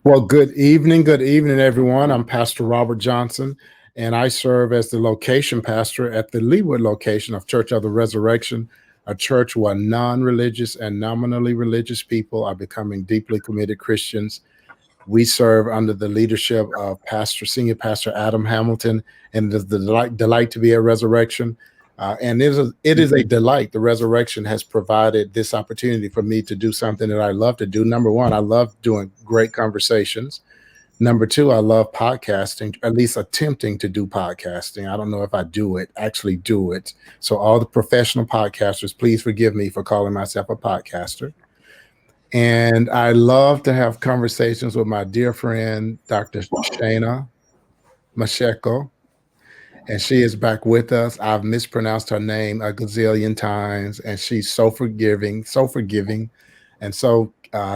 Well, good evening, everyone. I'm Pastor Robert Johnson, and I serve as the location pastor at the Leawood location of Church of the Resurrection, a church where non-religious and nominally religious people are becoming deeply committed Christians. We serve under the leadership of Senior Pastor Adam Hamilton, and it is the delight to be at Resurrection. And it is a delight. The Resurrection has provided this opportunity for me to do something that I love to do. Number one, I love doing great conversations. Number two, I love podcasting, at least attempting to do podcasting. I don't know if I actually do it. So all the professional podcasters, please forgive me for calling myself a podcaster. And I love to have conversations with my dear friend, Dr. Shana Mashego, and she is back with us. I've mispronounced her name a gazillion times, and she's so forgiving, so forgiving. And so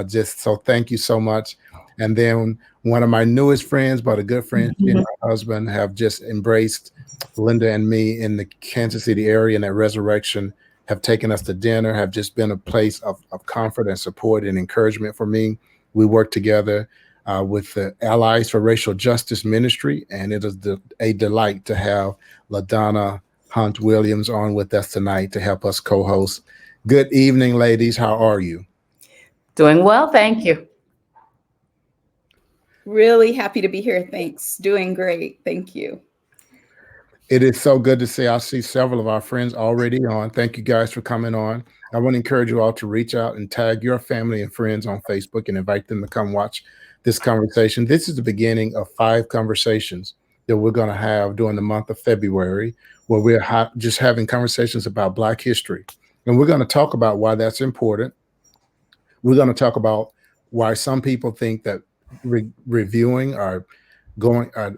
just so thank you so much. And then one of my newest friends, but a good friend, she and my husband have just embraced Linda and me in the Kansas City area, and at Resurrection have taken us to dinner, have just been a place of comfort and support and encouragement for me. We work together with the Allies for Racial Justice Ministry, and it is a delight to have LaDonna Hunt Williams on with us tonight to help us co-host. Good evening, ladies. How are you? Doing well, thank you. Really happy to be here. Thanks. Doing great. Thank you. It is so good to see. I see several of our friends already on. Thank you guys for coming on. I want to encourage you all to reach out and tag your family and friends on Facebook and invite them to come watch this conversation. This is the beginning of 5 conversations that we're going to have during the month of February, where we're just having conversations about Black history. And we're going to talk about why that's important. We're going to talk about why some people think that reviewing or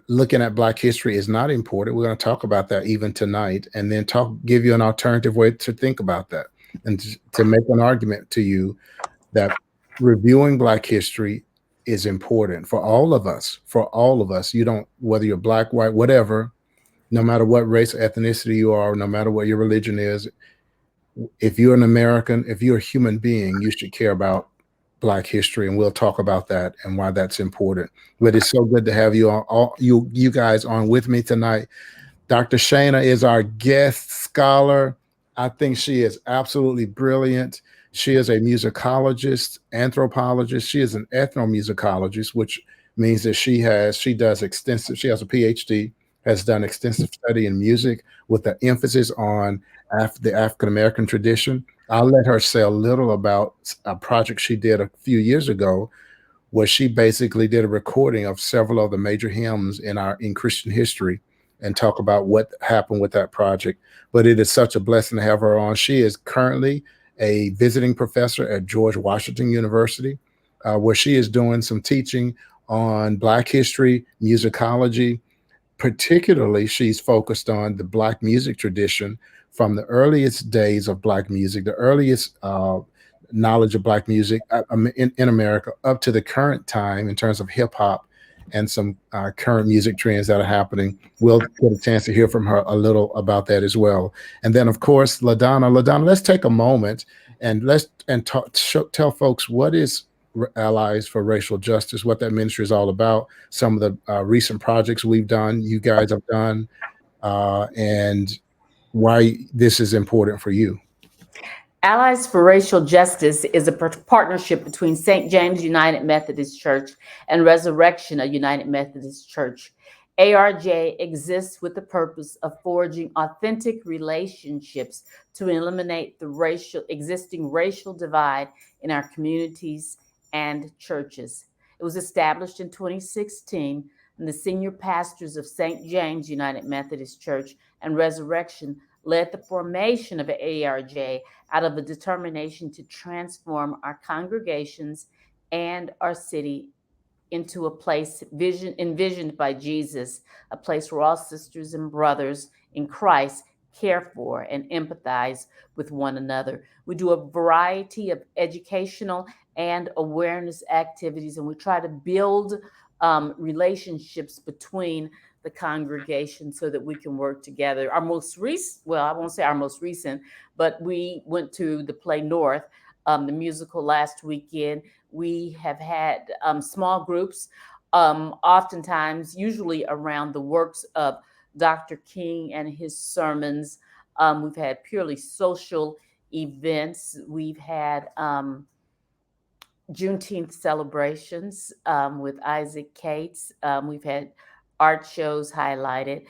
looking at Black history is not important. We're going to talk about that even tonight, and then give you an alternative way to think about that, and to make an argument to you that reviewing Black history is important for all of us. For all of us, you don't, whether you're Black, white, whatever, no matter what race or ethnicity you are, no matter what your religion is, if you're an American, if you're a human being, you should care about Black history, and we'll talk about that and why that's important. But it's so good to have you guys on with me tonight. Dr. Shana is our guest scholar. I think she is absolutely brilliant. She is a musicologist, anthropologist. She is an ethnomusicologist, which means that she has a PhD, has done extensive study in music with an emphasis on the African-American tradition. I'll let her say a little about a project she did a few years ago, where she basically did a recording of several of the major hymns in Christian history, and talk about what happened with that project. But it is such a blessing to have her on. She is currently a visiting professor at George Washington University, where she is doing some teaching on Black history, musicology. Particularly, she's focused on the Black music tradition from the earliest days of Black music, the earliest knowledge of Black music in America, up to the current time in terms of hip hop and some current music trends that are happening. We'll get a chance to hear from her a little about that as well. And then, of course, LaDonna, let's take a moment and tell folks what is Allies for Racial Justice, what that ministry is all about, some of the recent projects you guys have done, and why this is important for you. Allies for Racial Justice is a partnership between St. James United Methodist Church and Resurrection, a United Methodist Church. ARJ exists with the purpose of forging authentic relationships to eliminate the existing racial divide in our communities and churches. It was established in 2016, and the senior pastors of St. James United Methodist Church and Resurrection led the formation of ARJ out of a determination to transform our congregations and our city into a place envisioned by Jesus, a place where all sisters and brothers in Christ care for and empathize with one another. We do a variety of educational and awareness activities, and we try to build relationships between the congregation so that we can work together. Our most recent, well, I won't say our most recent, but we went to the Play North the musical last weekend. We have had small groups, oftentimes, usually around the works of Dr. King and his sermons. We've had purely social events. We've had Juneteenth celebrations with Isaac Cates. We've had art shows highlighted.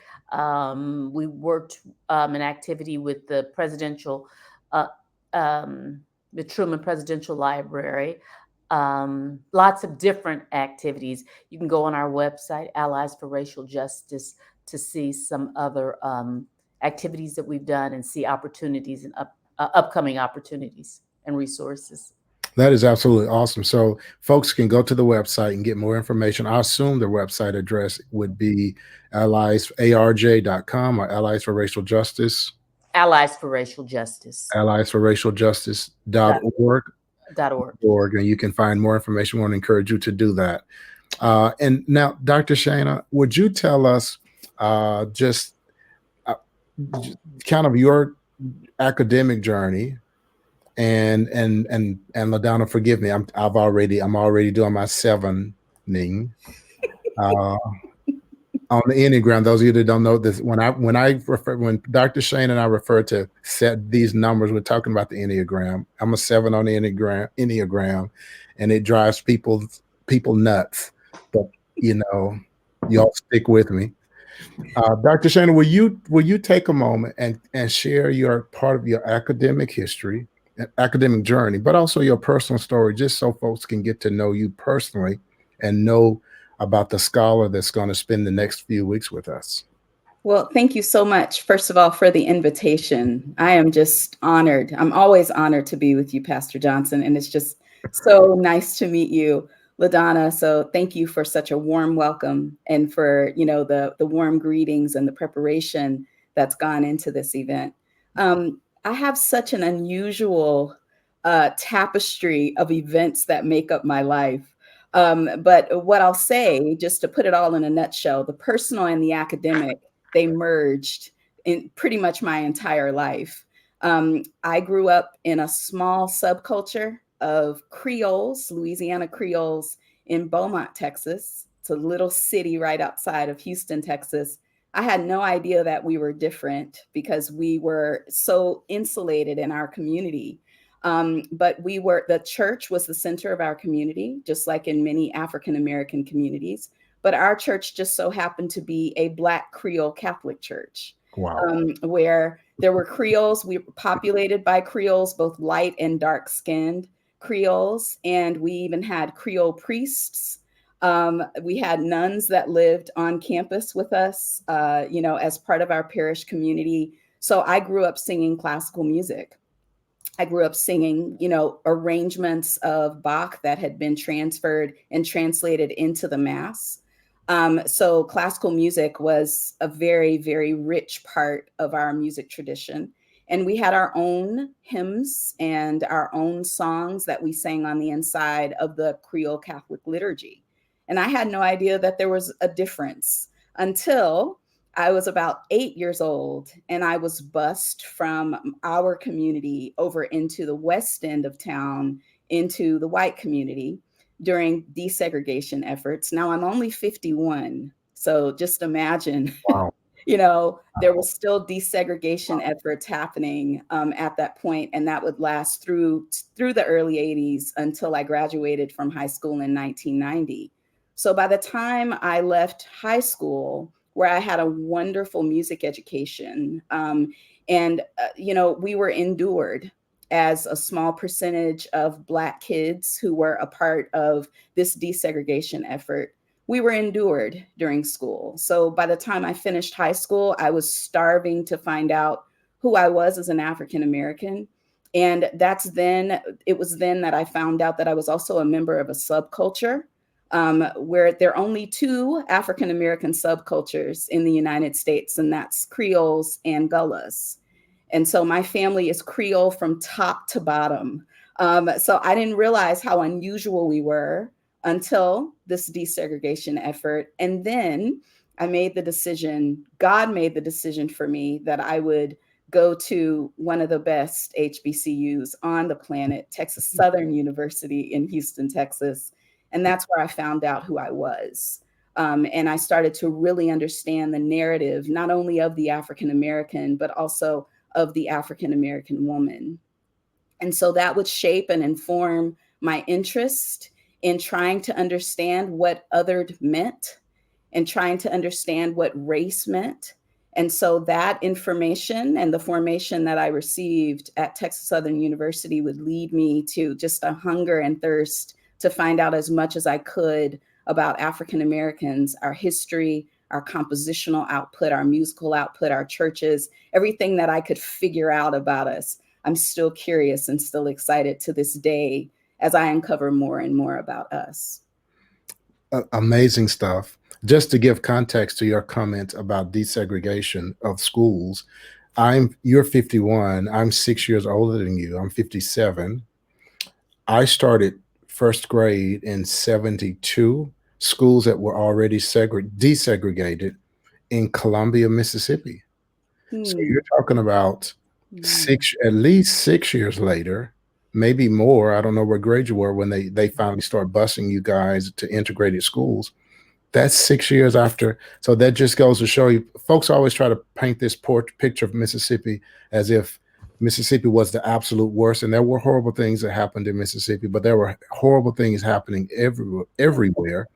We worked an activity with the uh, the Truman Presidential Library. Lots of different activities. You can go on our website, Allies for Racial Justice, to see some other activities that we've done and see opportunities and upcoming opportunities and resources. That is absolutely awesome. So folks can go to the website and get more information. I assume the website address would be alliesarj.com or Allies for Racial Justice. Allies for Racial Justice. Allies for Racial Justice.org. .org. And you can find more information. I want to encourage you to do that. And now, Dr. Shana, would you tell us just kind of your academic journey? And LaDonna, forgive me, I'm already doing my sevening on the Enneagram. Those of you that don't know this, when Dr. Shane and I refer to set these numbers, we're talking about the Enneagram. I'm a 7 on the Enneagram, and it drives people nuts. But y'all stick with me. Dr. Shana, will you take a moment and share your part of your academic history, academic journey, but also your personal story, just so folks can get to know you personally and know about the scholar that's going to spend the next few weeks with us? Well, thank you so much, first of all, for the invitation. I am just honored. I'm always honored to be with you, Pastor Johnson, and it's just so nice to meet you, LaDonna. So thank you for such a warm welcome and for, the warm greetings and the preparation that's gone into this event. I have such an unusual tapestry of events that make up my life. But what I'll say, just to put it all in a nutshell, the personal and the academic, they merged in pretty much my entire life. I grew up in a small subculture of Creoles, Louisiana Creoles, in Beaumont, Texas. It's a little city right outside of Houston, Texas. I had no idea that we were different because we were so insulated in our community. But the church was the center of our community, just like in many African-American communities. But our church just so happened to be a Black Creole Catholic church. Wow. Where there were Creoles. We were populated by Creoles, both light and dark skinned Creoles. And we even had Creole priests. We had nuns that lived on campus with us, as part of our parish community. So I grew up singing classical music. I grew up singing, arrangements of Bach that had been transferred and translated into the Mass. So classical music was a very, very rich part of our music tradition. And we had our own hymns and our own songs that we sang on the inside of the Creole Catholic liturgy. And I had no idea that there was a difference until I was about 8 years old, and I was bused from our community over into the west end of town, into the white community during desegregation efforts. Now I'm only 51, so just imagine, Wow. there was still desegregation efforts happening at that point, and that would last through the early 80s until I graduated from high school in 1990. So by the time I left high school, where I had a wonderful music education, we were endured as a small percentage of Black kids who were a part of this desegregation effort. We were endured during school. So by the time I finished high school, I was starving to find out who I was as an African American. And it was then that I found out that I was also a member of a subculture, where there are only 2 African American subcultures in the United States, and that's Creoles and Gullahs. And so my family is Creole from top to bottom. So I didn't realize how unusual we were until this desegregation effort. And then God made the decision for me that I would go to one of the best HBCUs on the planet, Texas Southern University in Houston, Texas. And that's where I found out who I was. And I started to really understand the narrative, not only of the African American, but also of the African American woman. And so that would shape and inform my interest in trying to understand what othered meant and trying to understand what race meant. And so that information and the formation that I received at Texas Southern University would lead me to just a hunger and thirst to find out as much as I could about African Americans, our history, our compositional output, our musical output, our churches, everything that I could figure out about us. I'm still curious and still excited to this day as I uncover more and more about us. Amazing stuff. Just to give context to your comment about desegregation of schools, you're 51. I'm 6 years older than you. I'm 57. I started first grade in 72. Schools that were already desegregated in Columbia, Mississippi. So you're talking about at least 6 years later, maybe more. I don't know what grade you were when they finally start busing you guys to integrated schools. That's 6 years after. So that just goes to show you, folks always try to paint this picture of Mississippi as if Mississippi was the absolute worst. And there were horrible things that happened in Mississippi, but there were horrible things happening everywhere.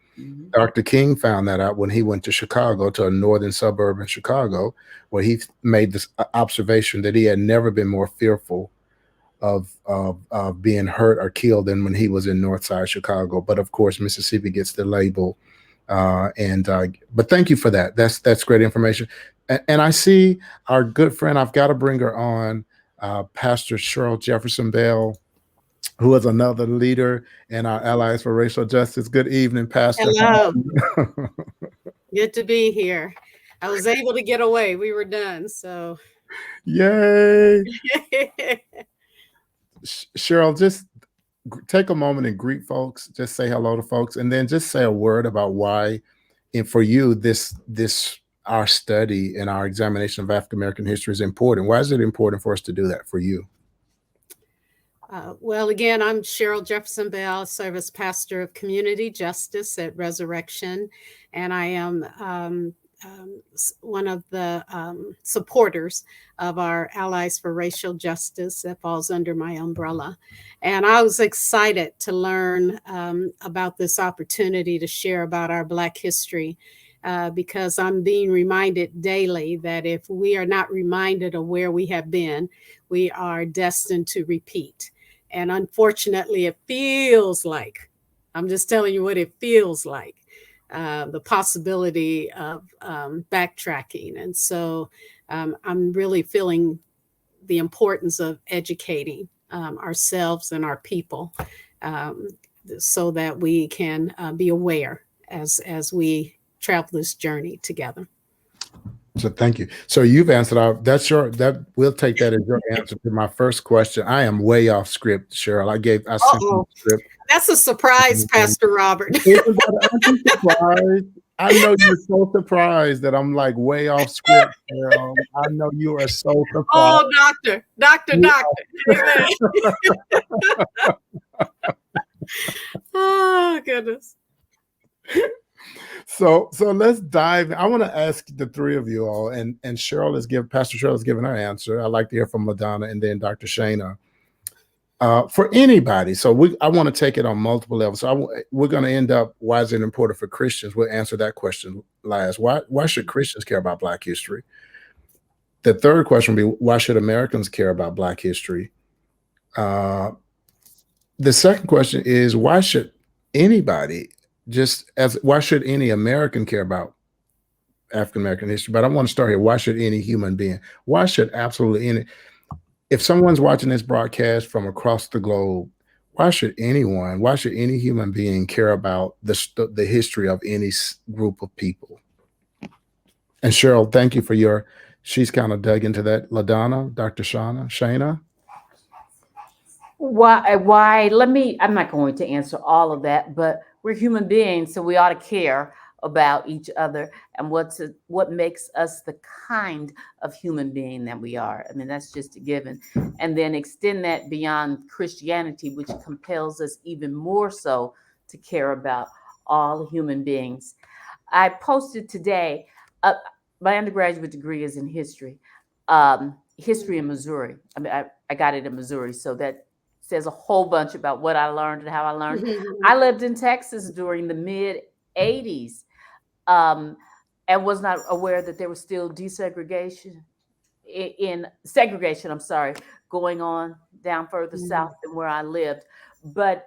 Dr. King found that out when he went to Chicago, to a northern suburb in Chicago, where he made this observation that he had never been more fearful of being hurt or killed than when he was in Northside Chicago. But of course, Mississippi gets the label. But thank you for that. That's great information. And I see our good friend, I've got to bring her on, Pastor Cheryl Jefferson Bell, who is another leader in our Allies for Racial Justice. Good evening, Pastor. Hello. Good to be here. I was able to get away. We were done, so. Yay. Cheryl, just take a moment and greet folks. Just say hello to folks, and then just say a word about why, and for you, this our study and our examination of African American history is important. Why is it important for us to do that for you? Well, again, I'm Cheryl Jefferson Bell, Service Pastor of Community Justice at Resurrection, and I am one of the supporters of our Allies for Racial Justice that falls under my umbrella. And I was excited to learn about this opportunity to share about our Black history because I'm being reminded daily that if we are not reminded of where we have been, we are destined to repeat. And unfortunately, it feels like, I'm just telling you what it feels like, the possibility of backtracking. And so I'm really feeling the importance of educating ourselves and our people so that we can be aware as we travel this journey together. So thank you. So you've answered we'll take that as your answer to my first question. I am way off script, Cheryl. I sent you the script. That's a surprise, Pastor Robert. I'm surprised. I know you're so surprised that I'm like way off script, Cheryl. I know you are so surprised. Oh, doctor. Amen. Oh, goodness. So let's dive. I want to ask the three of you all, and Pastor Cheryl has given her answer. I'd like to hear from LaDonna and then Dr. Shana. For anybody, I want to take it on multiple levels. So we're going to end up, why is it important for Christians? We'll answer that question last. Why should Christians care about Black history? The third question would be, why should Americans care about Black history? The second question is, why should anybody, why should any American care about African American history? But I want to start here. Why should any human being? Why should absolutely any? If someone's watching this broadcast from across the globe, why should any human being care about the history of any group of people? And Cheryl, thank you for she's kind of dug into that. LaDonna, Dr. Shana? Why? I'm not going to answer all of that, but we're human beings, so we ought to care about each other and what makes us the kind of human being that we are. I mean, that's just a given. And then extend that beyond Christianity, which compels us even more so to care about all human beings. I posted today, my undergraduate degree is in history, history in Missouri. I mean, I got it in Missouri, so that says a whole bunch about what I learned and how I learned. I lived in Texas during the mid 80s, and was not aware that there was still segregation, I'm sorry, going on down further south than where I lived. But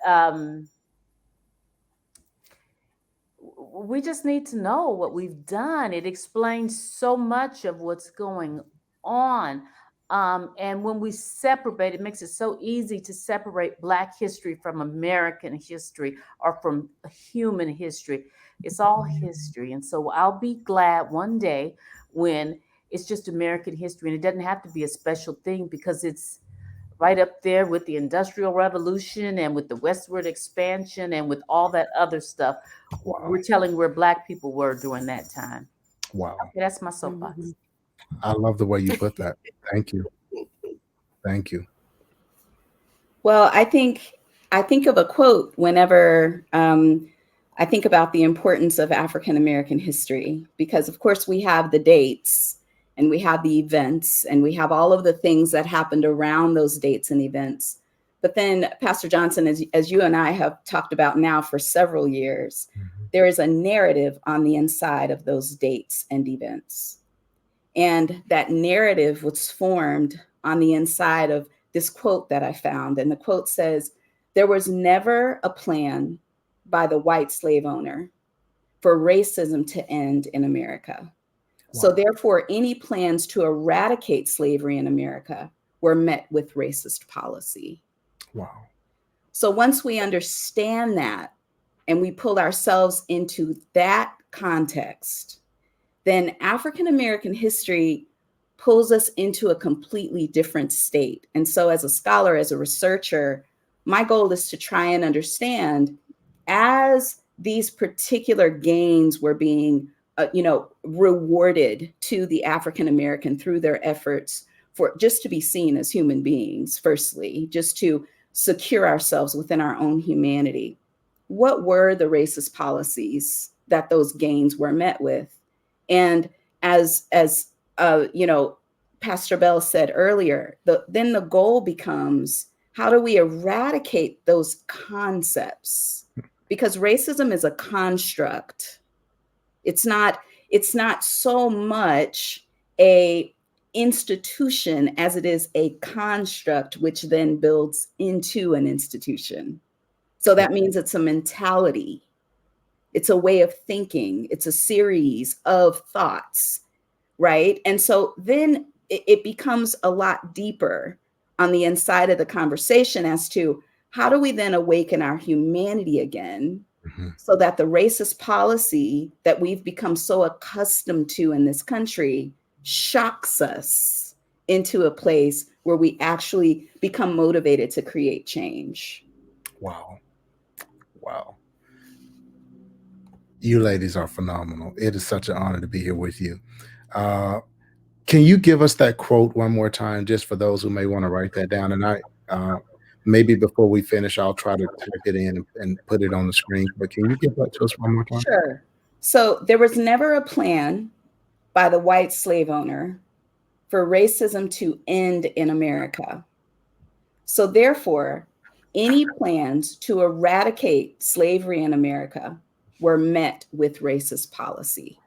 we just need to know what we've done. It explains so much of what's going on. And when we separate, it makes it so easy to separate Black history from American history or from human history. It's all history. And so I'll be glad one day when it's just American history and it doesn't have to be a special thing, because it's right up there with the Industrial Revolution and with the westward expansion and with all that other stuff. Wow. We're telling where Black people were during that time. Wow. Okay, that's my soapbox. I love the way you put that. Thank you. Thank you. Well, I think of a quote whenever I think about the importance of African American history, because of course we have the dates and we have the events and we have all of the things that happened around those dates and events. But then, Pastor Johnson, as you and I have talked about now for several years, there is a narrative on the inside of those dates and events. And that narrative was formed on the inside of this quote that I found. And the quote says, "There was never a plan by the white slave owner for racism to end in America. Wow. So therefore, any plans to eradicate slavery in America were met with racist policy." Wow. So once we understand that and we pull ourselves into that context, then African American history pulls us into a completely different state. And so as a scholar, as a researcher, my goal is to try and understand, as these particular gains were being rewarded to the African American through their efforts for just to be seen as human beings, firstly, just to secure ourselves within our own humanity. What were the racist policies that those gains were met with? And as Pastor Bell said earlier, then the goal becomes, how do we eradicate those concepts? Because racism is a construct. It's not so much a institution as it is a construct, which then builds into an institution. So that means it's a mentality. It's a way of thinking. It's a series of thoughts, right? And so then it becomes a lot deeper on the inside of the conversation as to how do we then awaken our humanity again, so that the racist policy that we've become so accustomed to in this country shocks us into a place where we actually become motivated to create change. Wow. Wow. You ladies are phenomenal. It is such an honor to be here with you. Can you give us that quote one more time, just for those who may want to write that down? And I maybe before we finish, I'll try to type it in and put it on the screen. But can you give that to us one more time? Sure. So there was never a plan by the white slave owner for racism to end in America. So therefore, any plans to eradicate slavery in America were met with racist policy.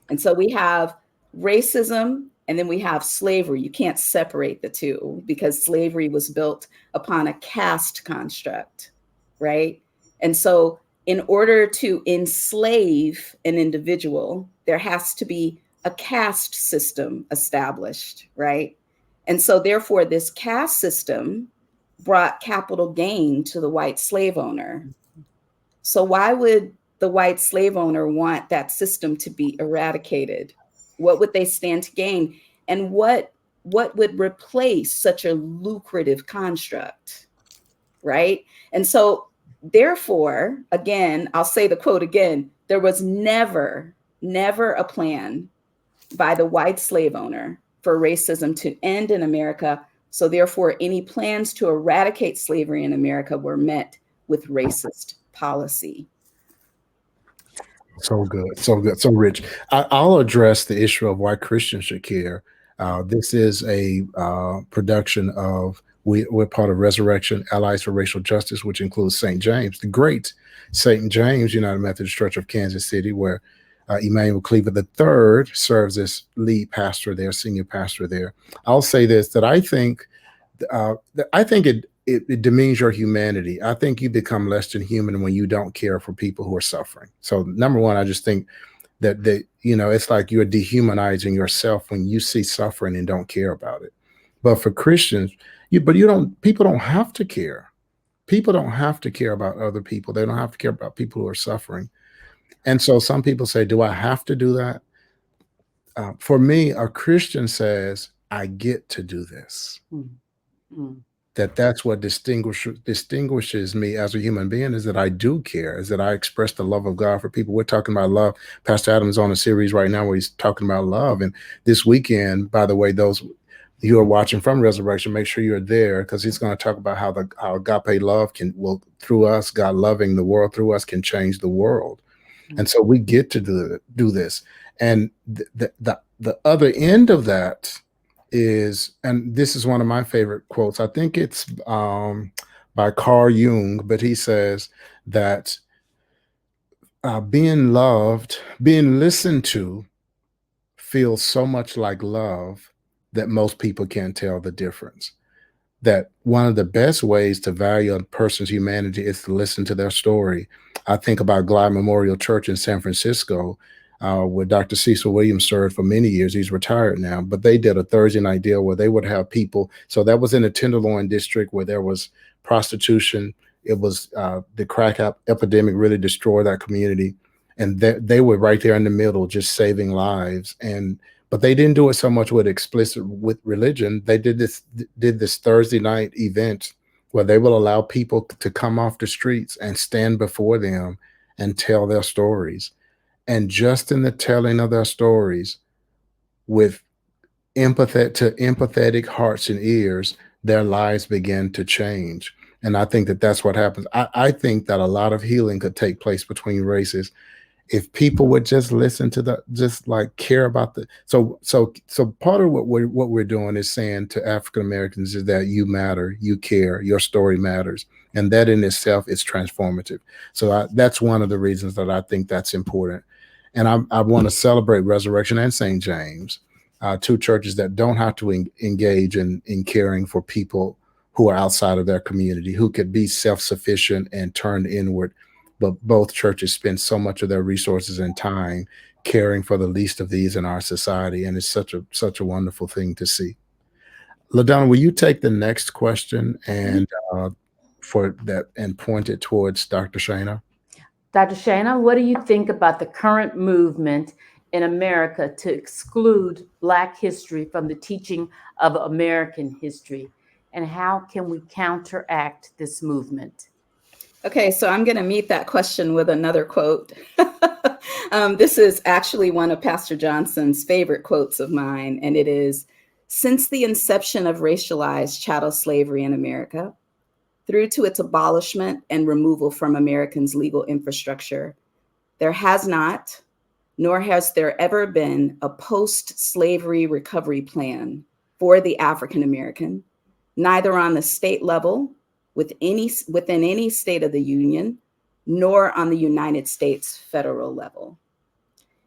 And so we have racism and then we have slavery. You can't separate the two, because slavery was built upon a caste construct, right? And so in order to enslave an individual, there has to be a caste system established, right? And so therefore, this caste system brought capital gain to the white slave owner. So why would the white slave owner want that system to be eradicated? What would they stand to gain? And what would replace such a lucrative construct, right? And so Therefore, again, I'll say the quote again, there was never a plan by the white slave owner for racism to end in America. So therefore, any plans to eradicate slavery in America were met with racist policy. So good, so good, so rich. I'll address the issue of why Christians should care. This is a production of, we're part of Resurrection Allies for Racial Justice, which includes St. James, the great St. James United Methodist Church of Kansas City, where Emmanuel Cleaver III serves as lead pastor there, senior pastor there. I'll say this, that I think it demeans your humanity. I think you become less than human when you don't care for people who are suffering. So number one, I just think that it's like you're dehumanizing yourself when you see suffering and don't care about it. But for Christians, people don't have to care. People don't have to care about other people. They don't have to care about people who are suffering. And so some people say, do I have to do that? For me, a Christian says, I get to do this. Mm-hmm. That's what distinguishes me as a human being, is that I do care, is that I express the love of God for people. We're talking about love. Pastor Adams is on a series right now where he's talking about love. And this weekend, by the way, those you are watching from Resurrection, make sure you're there, because he's going to talk about how agape love through us, God loving the world through us, can change the world. Mm-hmm. And so we get to do this. And the other end of that is, and this is one of my favorite quotes, I think it's by Carl Jung, but he says that being loved, being listened to, feels so much like love that most people can't tell the difference. That one of the best ways to value a person's humanity is to listen to their story. I think about Glide Memorial Church in San Francisco, where Dr. Cecil Williams served for many years. He's retired now, but they did a Thursday night deal where they would have people. So that was in the Tenderloin district where there was prostitution. It was the crack epidemic really destroyed that community. And they were right there in the middle, just saving lives. But they didn't do it so much with religion. They did this Thursday night event where they will allow people to come off the streets and stand before them and tell their stories. And just in the telling of their stories, with empathetic hearts and ears, their lives begin to change. And I think that's what happens. I think that a lot of healing could take place between races if people would just listen to care about so part of what we're doing is saying to African Americans is that you matter, you care, your story matters, and that in itself is transformative. So that's one of the reasons that I think that's important. And I want to celebrate Resurrection and St. James, two churches that don't have to engage in caring for people who are outside of their community, who could be self-sufficient and turned inward. But both churches spend so much of their resources and time caring for the least of these in our society. And it's such a wonderful thing to see. LaDonna, will you take the next question and point it towards Dr. Shana? Dr. Shana, what do you think about the current movement in America to exclude Black history from the teaching of American history? And how can we counteract this movement? Okay, so I'm going to meet that question with another quote. This is actually one of Pastor Johnson's favorite quotes of mine, and it is, "Since the inception of racialized chattel slavery in America, through to its abolishment and removal from Americans' legal infrastructure, there has not, nor has there ever been, a post-slavery recovery plan for the African American, neither on the state level, within any state of the union, nor on the United States federal level."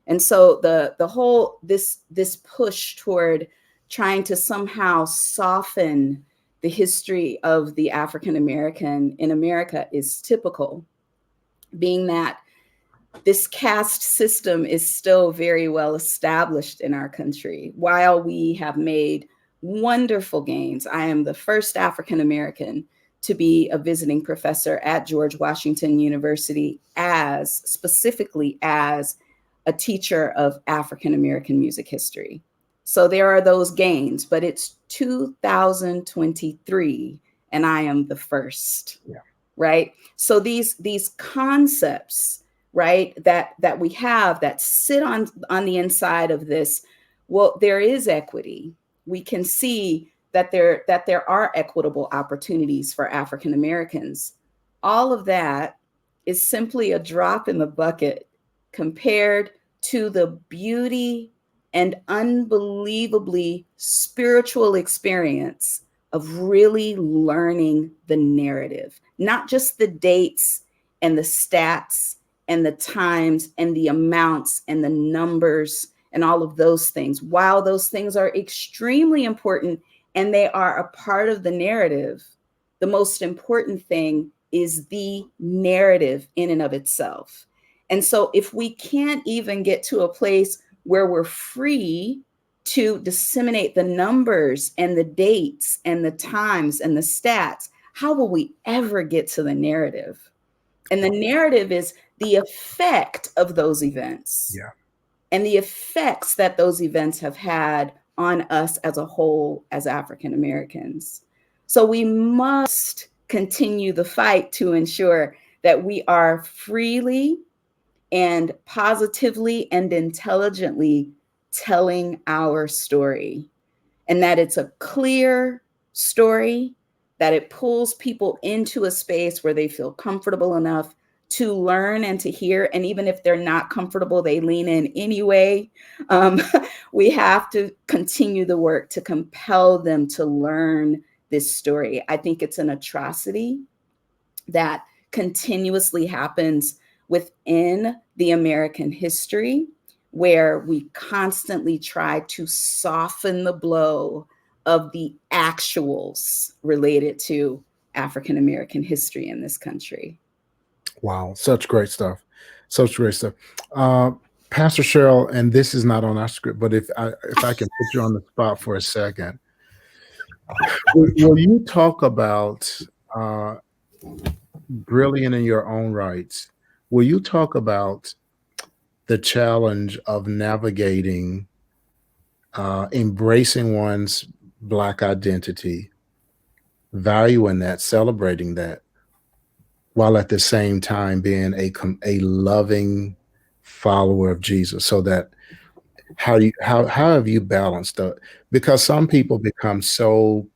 And so the whole this push toward trying to somehow soften the history of the African American in America is typical, being that this caste system is still very well established in our country. While we have made wonderful gains, I am the first African American to be a visiting professor at George Washington University specifically as a teacher of African American music history. So there are those gains, but it's 2023 and I am the first. Yeah. right? So these concepts, right, that we have that sit on the inside of this, well, there is equity. We can see that there are equitable opportunities for African Americans. All of that is simply a drop in the bucket compared to the beauty and unbelievably spiritual experience of really learning the narrative, not just the dates and the stats and the times and the amounts and the numbers and all of those things. While those things are extremely important and they are a part of the narrative, the most important thing is the narrative in and of itself. And so if we can't even get to a place where we're free to disseminate the numbers and the dates and the times and the stats, how will we ever get to the narrative? And the narrative is the effect of those events. Yeah. And the effects that those events have had on us as a whole, as African Americans. So we must continue the fight to ensure that we are freely and positively and intelligently telling our story, and that it's a clear story, that it pulls people into a space where they feel comfortable enough to learn and to hear. And even if they're not comfortable, they lean in anyway. We have to continue the work to compel them to learn this story. I think it's an atrocity that continuously happens within the American history, where we constantly try to soften the blow of the actuals related to African American history in this country. Wow, such great stuff. Such great stuff. Pastor Cheryl, and this is not on our script, but if I can put you on the spot for a second, will you talk about brilliant in your own rights? Will you talk about the challenge of navigating, embracing one's Black identity, valuing that, celebrating that, while at the same time being a loving follower of Jesus? So that how have you balanced that? Because some people become so,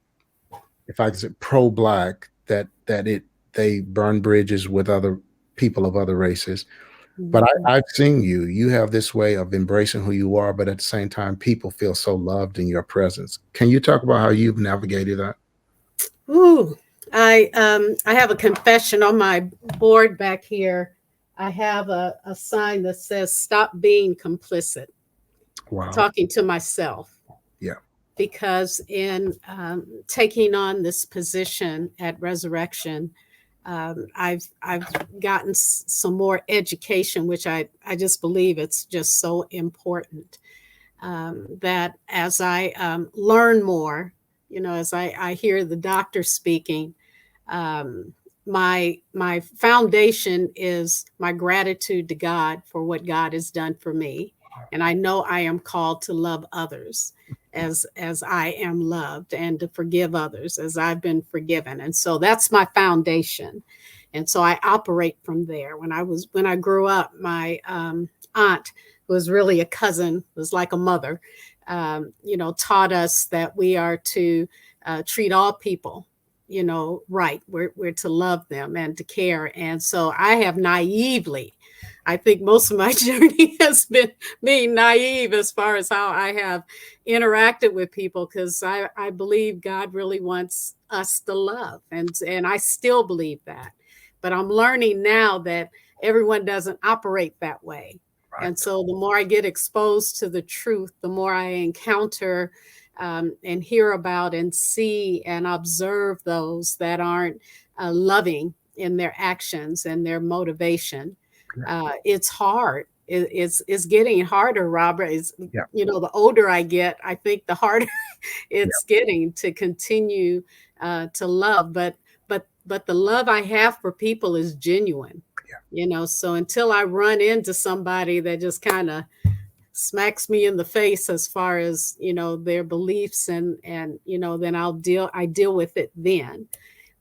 if I could say, pro-Black that they burn bridges with other people of other races. But I've seen you have this way of embracing who you are, but at the same time, people feel so loved in your presence. Can you talk about how you've navigated that? Ooh, I have a confession on my board back here. I have a sign that says, "Stop being complicit." Wow. Talking to myself. Yeah. Because in taking on this position at Resurrection, I've gotten some more education, which I just believe it's just so important, that as I learn more, as I hear the doctor speaking, my foundation is my gratitude to God for what God has done for me. And I know I am called to love others as I am loved, and to forgive others as I've been forgiven. And so that's my foundation. And so I operate from there. When I grew up, my aunt, who was really a cousin, was like a mother, taught us that we are to treat all people, right. We're to love them and to care. And so I have naively, I think most of my journey has been being naive as far as how I have interacted with people, because I believe God really wants us to love. And I still believe that. But I'm learning now that everyone doesn't operate that way. Right. And so the more I get exposed to the truth, the more I encounter and hear about and see and observe those that aren't loving in their actions and their motivation. It's hard. It's getting harder, Robert. The older I get, I think the harder it's getting to continue to love. But the love I have for people is genuine. So until I run into somebody that just kind of smacks me in the face as far as their beliefs and then I deal with it then.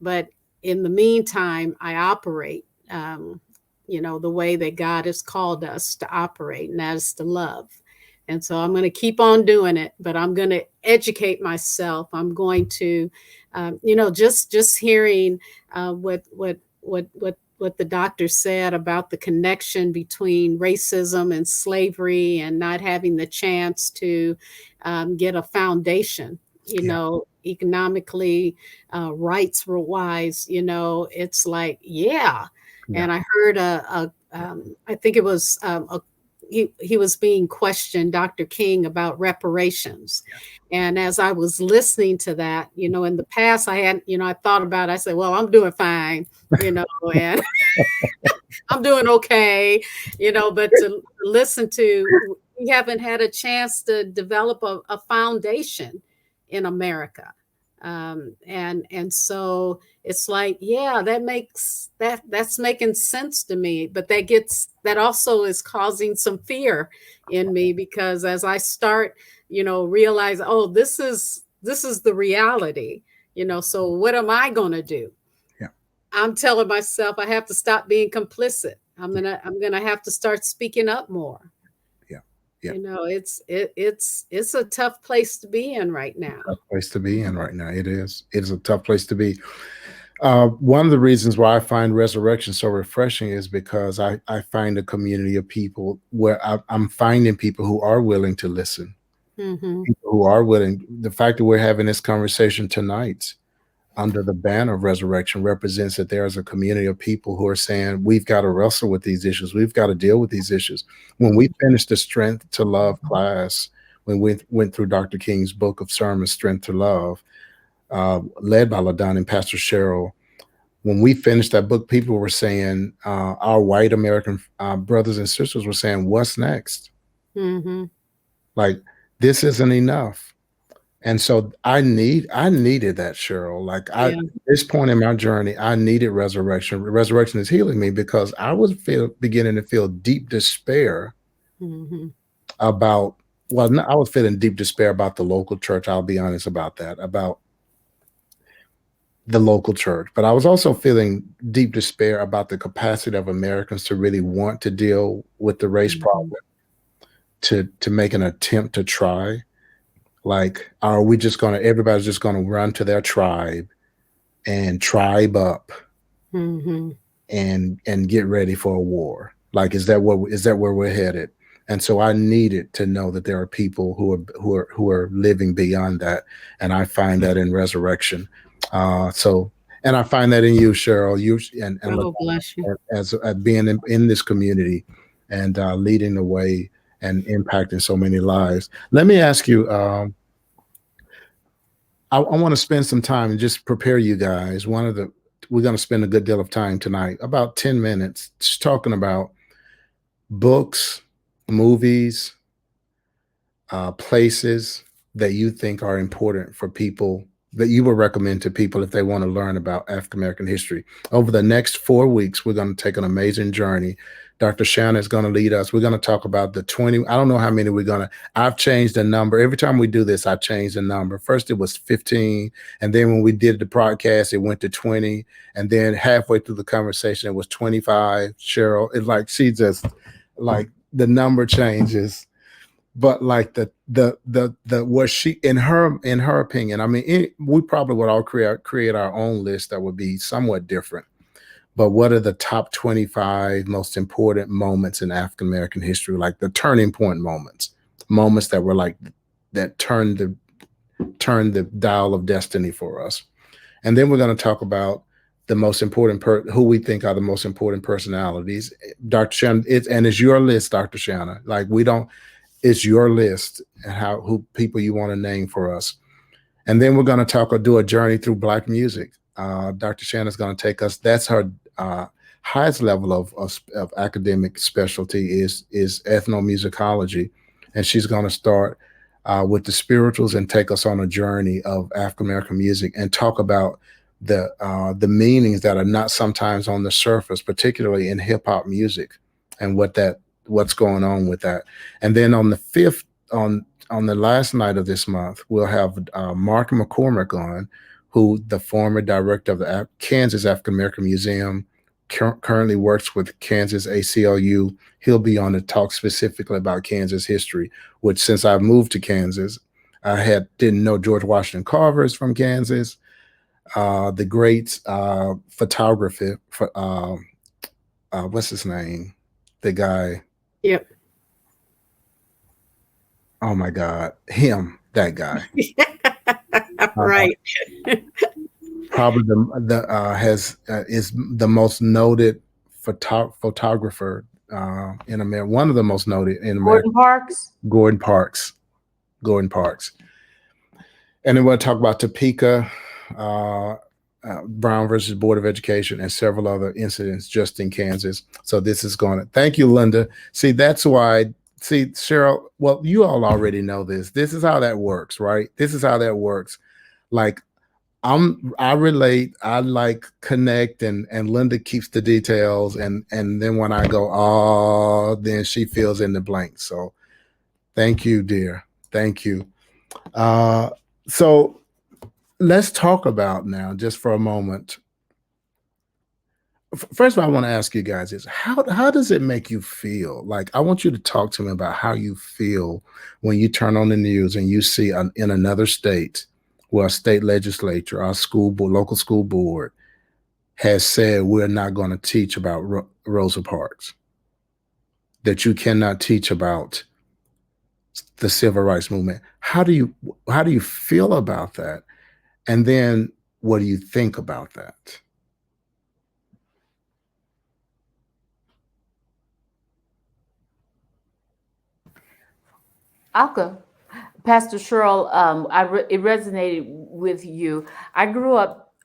But in the meantime, I operate, the way that God has called us to operate, and that is to love. And so I'm going to keep on doing it, but I'm going to educate myself. I'm going to, just hearing what the doctor said about the connection between racism and slavery and not having the chance to get a foundation, economically, rights wise, it's like, yeah. And I heard I think it was he was being questioned, Dr. King, about reparations. And as I was listening to that, in the past, I had, I thought about it. I said, well, I'm doing fine, and I'm doing okay, but to listen to, we haven't had a chance to develop a foundation in America. And so it's like, yeah, that's making sense to me, but that also is causing some fear in me, because as I start, realize, oh, this is the reality, so what am I going to do? Yeah. I'm telling myself I have to stop being complicit. I'm going to have to start speaking up more. Yeah. It's a tough place to be in right now. Tough place to be in right now. It is. It is a tough place to be. One of the reasons why I find Resurrection so refreshing is because I find a community of people where I'm finding people who are willing to listen, Mm-hmm. people who are willing. The fact that we're having this conversation tonight under the banner of Resurrection represents that there is a community of people who are saying, we've got to wrestle with these issues. We've got to deal with these issues. When we finished the Strength to Love class, when we went through Dr. King's book of sermons, Strength to Love, led by LaDonna and Pastor Cheryl, when we finished that book, people were saying, our white American brothers and sisters were saying, what's next? Mm-hmm. Like, this isn't enough. And so I needed that, Cheryl. Like at this point in my journey, I needed resurrection. Resurrection is healing me because I was beginning to feel deep despair about, I was feeling deep despair about the local church. I'll be honest about that, about the local church. But I was also feeling deep despair about the capacity of Americans to really want to deal with the race problem, to make an attempt to try. Like, are we just everybody's just going to run to their tribe and tribe up and get ready for a war? Like, is that where we're headed? And so I needed to know that there are people who are living beyond that. And I find that in Resurrection. And I find that in you, Cheryl, oh, bless you. as being in this community and leading the way and impacting so many lives. Let me ask you, I want to spend some time and just prepare you guys. We're going to spend a good deal of time tonight, about 10 minutes, just talking about books, movies, places that you think are important for people, that you would recommend to people if they want to learn about African American history. Over the next 4 weeks, we're going to take an amazing journey. Dr. Shana is going to lead us. We're going to talk about the 20. I don't know how many I've changed the number. Every time we do this, I change the number. First, it was 15. And then when we did the podcast, it went to 20. And then halfway through the conversation, it was 25. Cheryl, it's like she just, like, the number changes. But like the what she, in her opinion, I mean, we probably would all create our own list that would be somewhat different. But what are the top 25 most important moments in African American history, like the turning point moments that were like that turned the dial of destiny for us? And then we're going to talk about the most important who we think are the most important personalities. Dr. Shanna, it's your list, Dr. Shanna. Like, it's your list and who people you want to name for us. And then we're going to do a journey through Black music. Dr. Shanna's going to take us. That's her highest level of academic specialty is ethnomusicology. And she's going to start with the spirituals and take us on a journey of African American music and talk about the meanings that are not sometimes on the surface, particularly in hip hop music, and what's going on with that. And then on the 5th, on the last night of this month, we'll have Mark McCormick on, who the former director of the Kansas African American Museum, currently works with Kansas ACLU. He'll be on to talk specifically about Kansas history, which since I've moved to Kansas, I didn't know George Washington Carver is from Kansas. The great photographer, what's his name? The guy. Yep. Oh my God, that guy. Right. Probably is the most noted photographer in America. One of the most noted in America. Gordon Parks. And then we'll talk about Topeka, Brown versus Board of Education, and several other incidents just in Kansas. So this is going to, thank you, Linda. See, that's why, Cheryl, well, you all already know this. This is how that works, right? This is how that works. Like, I relate, I like connect, and Linda keeps the details. And then when I go, oh, then she fills in the blanks. So thank you, dear. Thank you. So let's talk about now, just for a moment. First of all, I want to ask you guys is how does it make you feel? Like, I want you to talk to me about how you feel when you turn on the news and you see in another state where a state legislature, our school board, local school board, has said we're not going to teach about Rosa Parks, that you cannot teach about the civil rights movement. How do you feel about that? And then what do you think about that? I'll go. Pastor Cheryl, it resonated with you. I grew up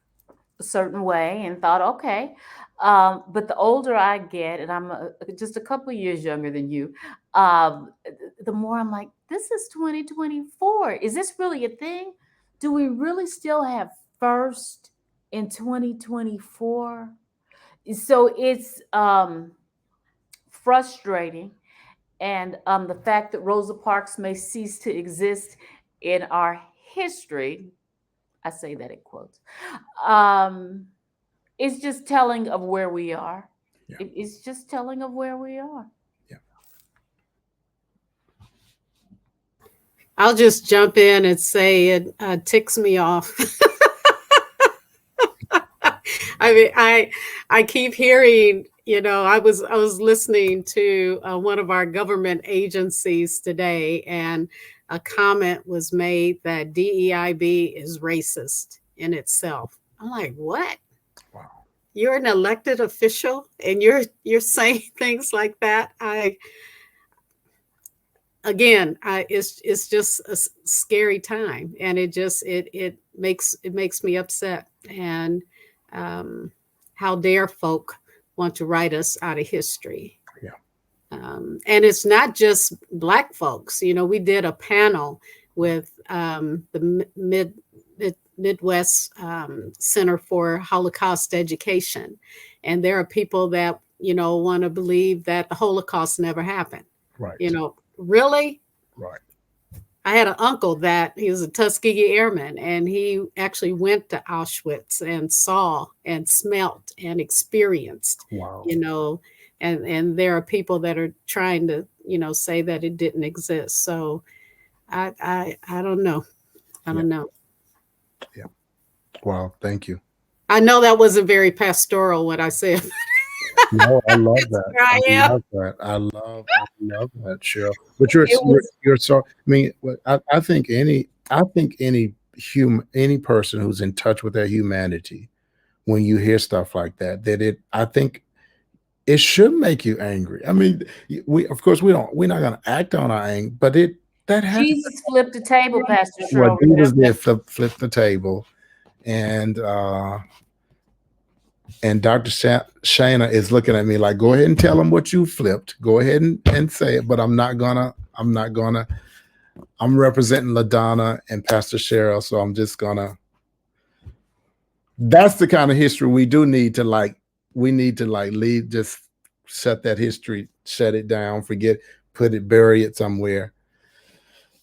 a certain way and thought, okay. But the older I get, and I'm just a couple of years younger than you, the more I'm like, this is 2024. Is this really a thing? Do we really still have first in 2024? So it's frustrating. And the fact that Rosa Parks may cease to exist in our history, I say that in quotes, it's just telling of where we are. Yeah. It's just telling of where we are. Yeah. I'll just jump in and say it ticks me off. I mean, I keep hearing, I was listening to one of our government agencies today, and a comment was made that DEIB is racist in itself. I'm like, what? Wow. You're an elected official and you're saying things like that? It's just a scary time, and it makes me upset. And how dare folk want to write us out of history? Yeah. And it's not just Black folks. We did a panel with the Midwest Center for Holocaust Education, and there are people that want to believe that the Holocaust never happened. Right. Really? Right. I had an uncle that he was a Tuskegee Airman, and he actually went to Auschwitz and saw and smelt and experienced. Wow. And there are people that are trying to say that it didn't exist. So I don't know. I don't know. Yeah. Wow. Thank you. I know that wasn't very pastoral what I said. No, I love that. I love that, Cheryl. But you're so. I mean, I think any person who's in touch with their humanity, when you hear stuff like that, I think it should make you angry. I mean, we're not going to act on our anger, but that happens. Jesus flipped the table, Pastor Cheryl. Well, Jesus did flip the table, and Dr. Shana is looking at me like, go ahead and tell them what you flipped. Go ahead and say it, but I'm representing LaDonna and Pastor Cheryl, so I'm just gonna. That's the kind of history we do need to leave. Just shut that history, shut it down, bury it somewhere.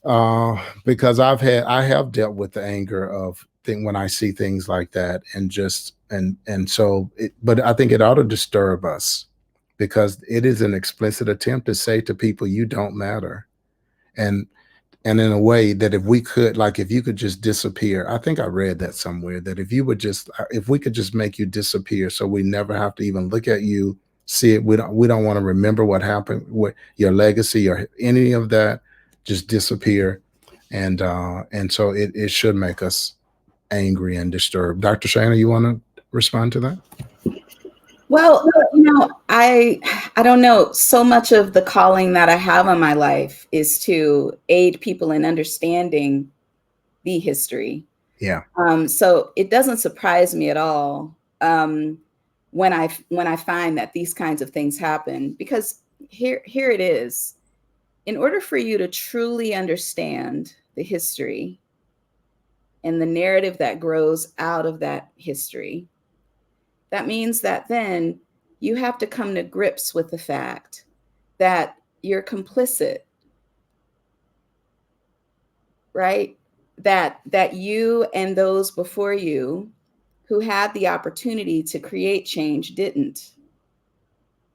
Because I have dealt with the anger of when I see things like that, but I think it ought to disturb us, because it is an explicit attempt to say to people, you don't matter. And in a way that if you could just disappear, I think I read that somewhere, that if we could just make you disappear, so we never have to even look at you, see it. We don't want to remember what happened, what your legacy or any of that, just disappear. And so it should make us angry and disturbed. Dr. Shana, you want to respond to that? Well, I don't know. So much of the calling that I have on my life is to aid people in understanding the history. Yeah. So it doesn't surprise me at all when I find that these kinds of things happen, because here it is. In order for you to truly understand the history and the narrative that grows out of that history, that means that then you have to come to grips with the fact that you're complicit, right? That you and those before you who had the opportunity to create change didn't.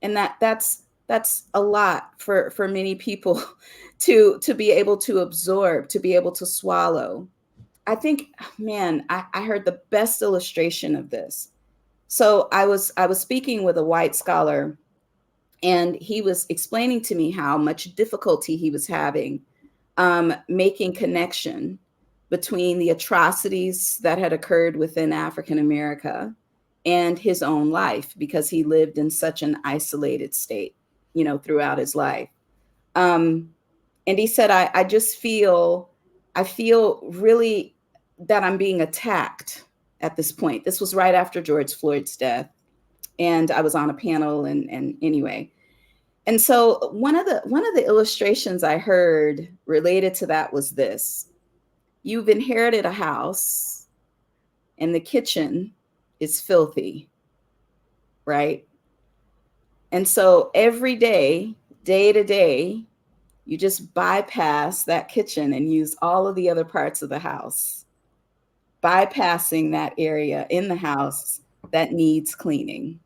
And that's a lot for many people to be able to absorb, to be able to swallow. I think, man, I heard the best illustration of this. So I was speaking with a white scholar, and he was explaining to me how much difficulty he was having making connection between the atrocities that had occurred within African America and his own life, because he lived in such an isolated state, throughout his life. And he said, I feel really that I'm being attacked at this point. This was right after George Floyd's death, and I was on a panel, and anyway. And so one of the illustrations I heard related to that was this: you've inherited a house and the kitchen is filthy, right? And so every day to day, you just bypass that kitchen and use all of the other parts of the house, bypassing that area in the house that needs cleaning,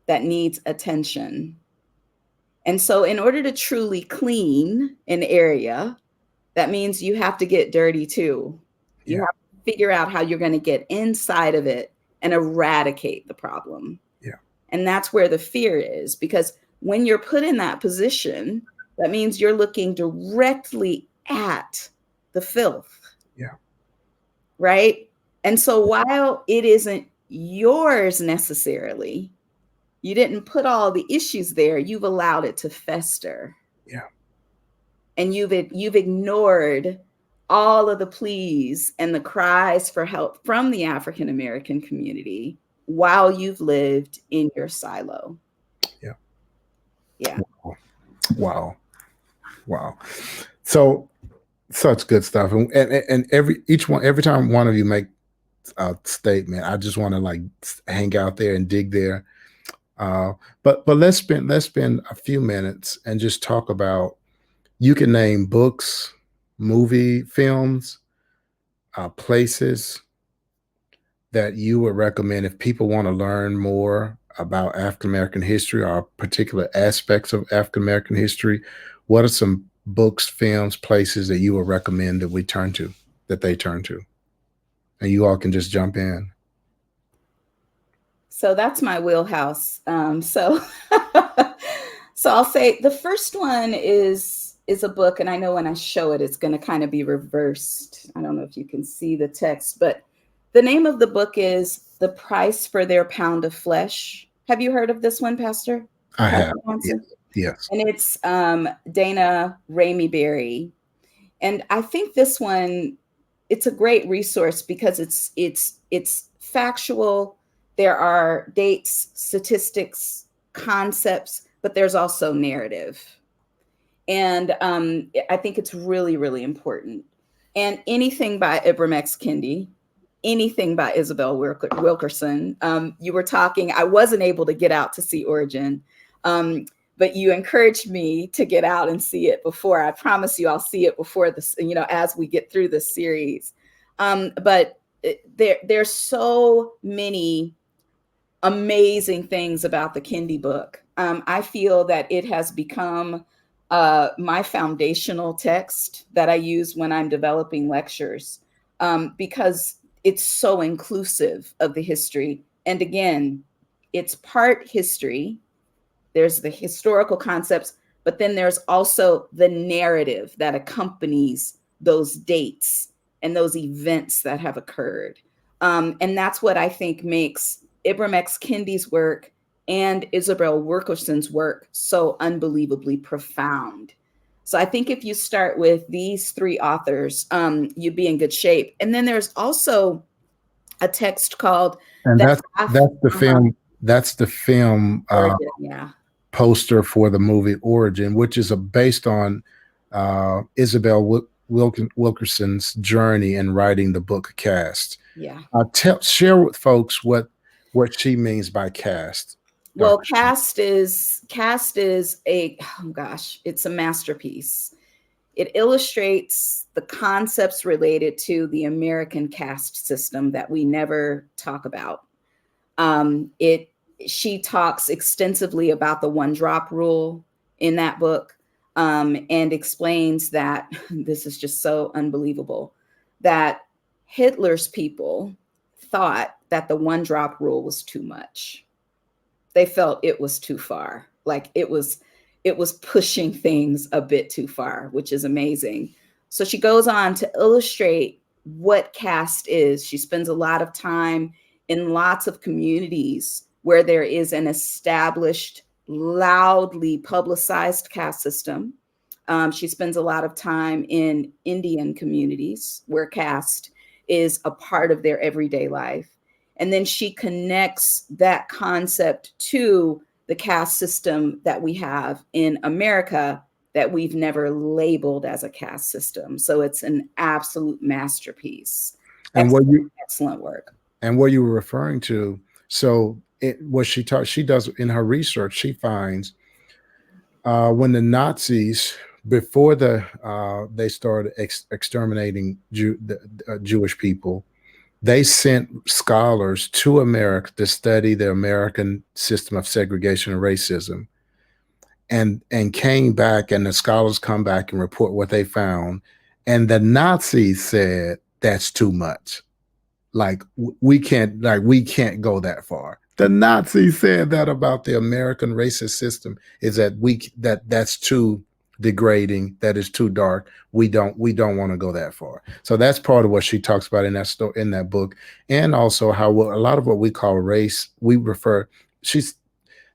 that needs attention. And so in order to truly clean an area, that means you have to get dirty too. You have to figure out how you're going to get inside of it and eradicate the problem. Yeah. And that's where the fear is, because when you're put in that position, that means you're looking directly at the filth. Yeah. Right? And so while it isn't yours necessarily, you didn't put all the issues there, you've allowed it to fester. Yeah. And you've ignored all of the pleas and the cries for help from the African American community while you've lived in your silo. Yeah. Yeah. Wow. So such good stuff. And every time one of you make a statement, I just want to hang out there and dig there. But let's spend a few minutes and just talk about, you can name books, movie, films, places that you would recommend if people want to learn more about African American history or particular aspects of African American history. What are some books, films, places that you would recommend that they turn to? And you all can just jump in. So that's my wheelhouse. So I'll say the first one is a book, and I know when I show it, it's going to kind of be reversed. I don't know if you can see the text, but the name of the book is The Price for Their Pound of Flesh. Have you heard of this one, Pastor? I have. Yes. And it's Dana Ramey Berry. And I think this one, it's a great resource because it's factual. There are dates, statistics, concepts, but there's also narrative. And I think it's really, really important. And anything by Ibram X. Kendi, anything by Isabel Wilkerson. You were talking, I wasn't able to get out to see Origin, but you encouraged me to get out and see it before. I promise you I'll see it before this, as we get through this series. But there's so many amazing things about the Kendi book. I feel that it has become my foundational text that I use when I'm developing lectures, because it's so inclusive of the history. And again, it's part history. There's the historical concepts, but then there's also the narrative that accompanies those dates and those events that have occurred. And that's what I think makes Ibram X. Kendi's work and Isabel Wilkerson's work so unbelievably profound. So I think if you start with these three authors, you'd be in good shape. And then there's also a text called And that's the film. That's the film poster for the movie Origin, which is based on Isabel Wilkerson's journey in writing the book Caste. Yeah. Share with folks what she means by caste. Well, caste is it's a masterpiece. It illustrates the concepts related to the American caste system that we never talk about. She talks extensively about the one drop rule in that book, and explains that this is just so unbelievable, that Hitler's people thought that the one drop rule was too much. They felt it was too far. Like it was pushing things a bit too far, which is amazing. So she goes on to illustrate what caste is. She spends a lot of time in lots of communities where there is an established, loudly publicized caste system. She spends a lot of time in Indian communities where caste is a part of their everyday life. And then she connects that concept to the caste system that we have in America that we've never labeled as a caste system. So it's an absolute masterpiece. And excellent work. And what you were referring to, so she does in her research, she finds when the Nazis, before they started exterminating Jewish people, they sent scholars to America to study the American system of segregation and racism, and came back, and the scholars come back and report what they found. And the Nazis said, that's too much. Like we can't go that far. The Nazis said that about the American racist system, is that that's too degrading, that is too dark. We don't want to go that far. So that's part of what she talks about in that book. And also how a lot of what we call race, we use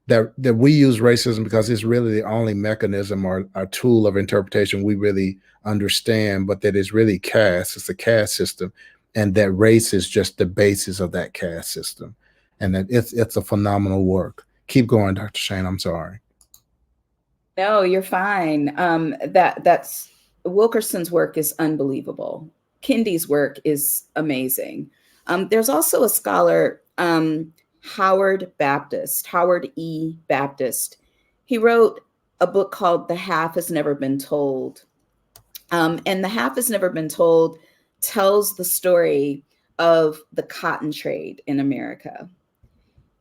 racism because it's really the only mechanism or a tool of interpretation we really understand, but that is really caste. It's a caste system, and that race is just the basis of that caste system. And that it's a phenomenal work. Keep going, Dr. Shane. I'm sorry. No, you're fine. That's Wilkerson's work is unbelievable. Kendi's work is amazing. There's also a scholar, Howard E. Baptist. He wrote a book called The Half Has Never Been Told. And The Half Has Never Been Told tells the story of the cotton trade in America.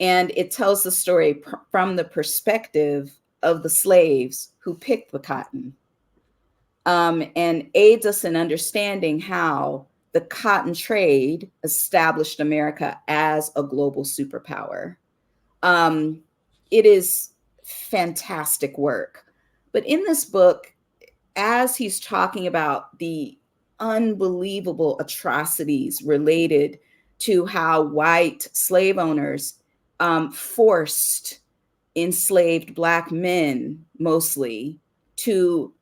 And it tells the story from the perspective of the slaves who picked the cotton, and aids us in understanding how the cotton trade established America as a global superpower. It is fantastic work. But in this book, as he's talking about the unbelievable atrocities related to how white slave owners forced enslaved Black men mostly to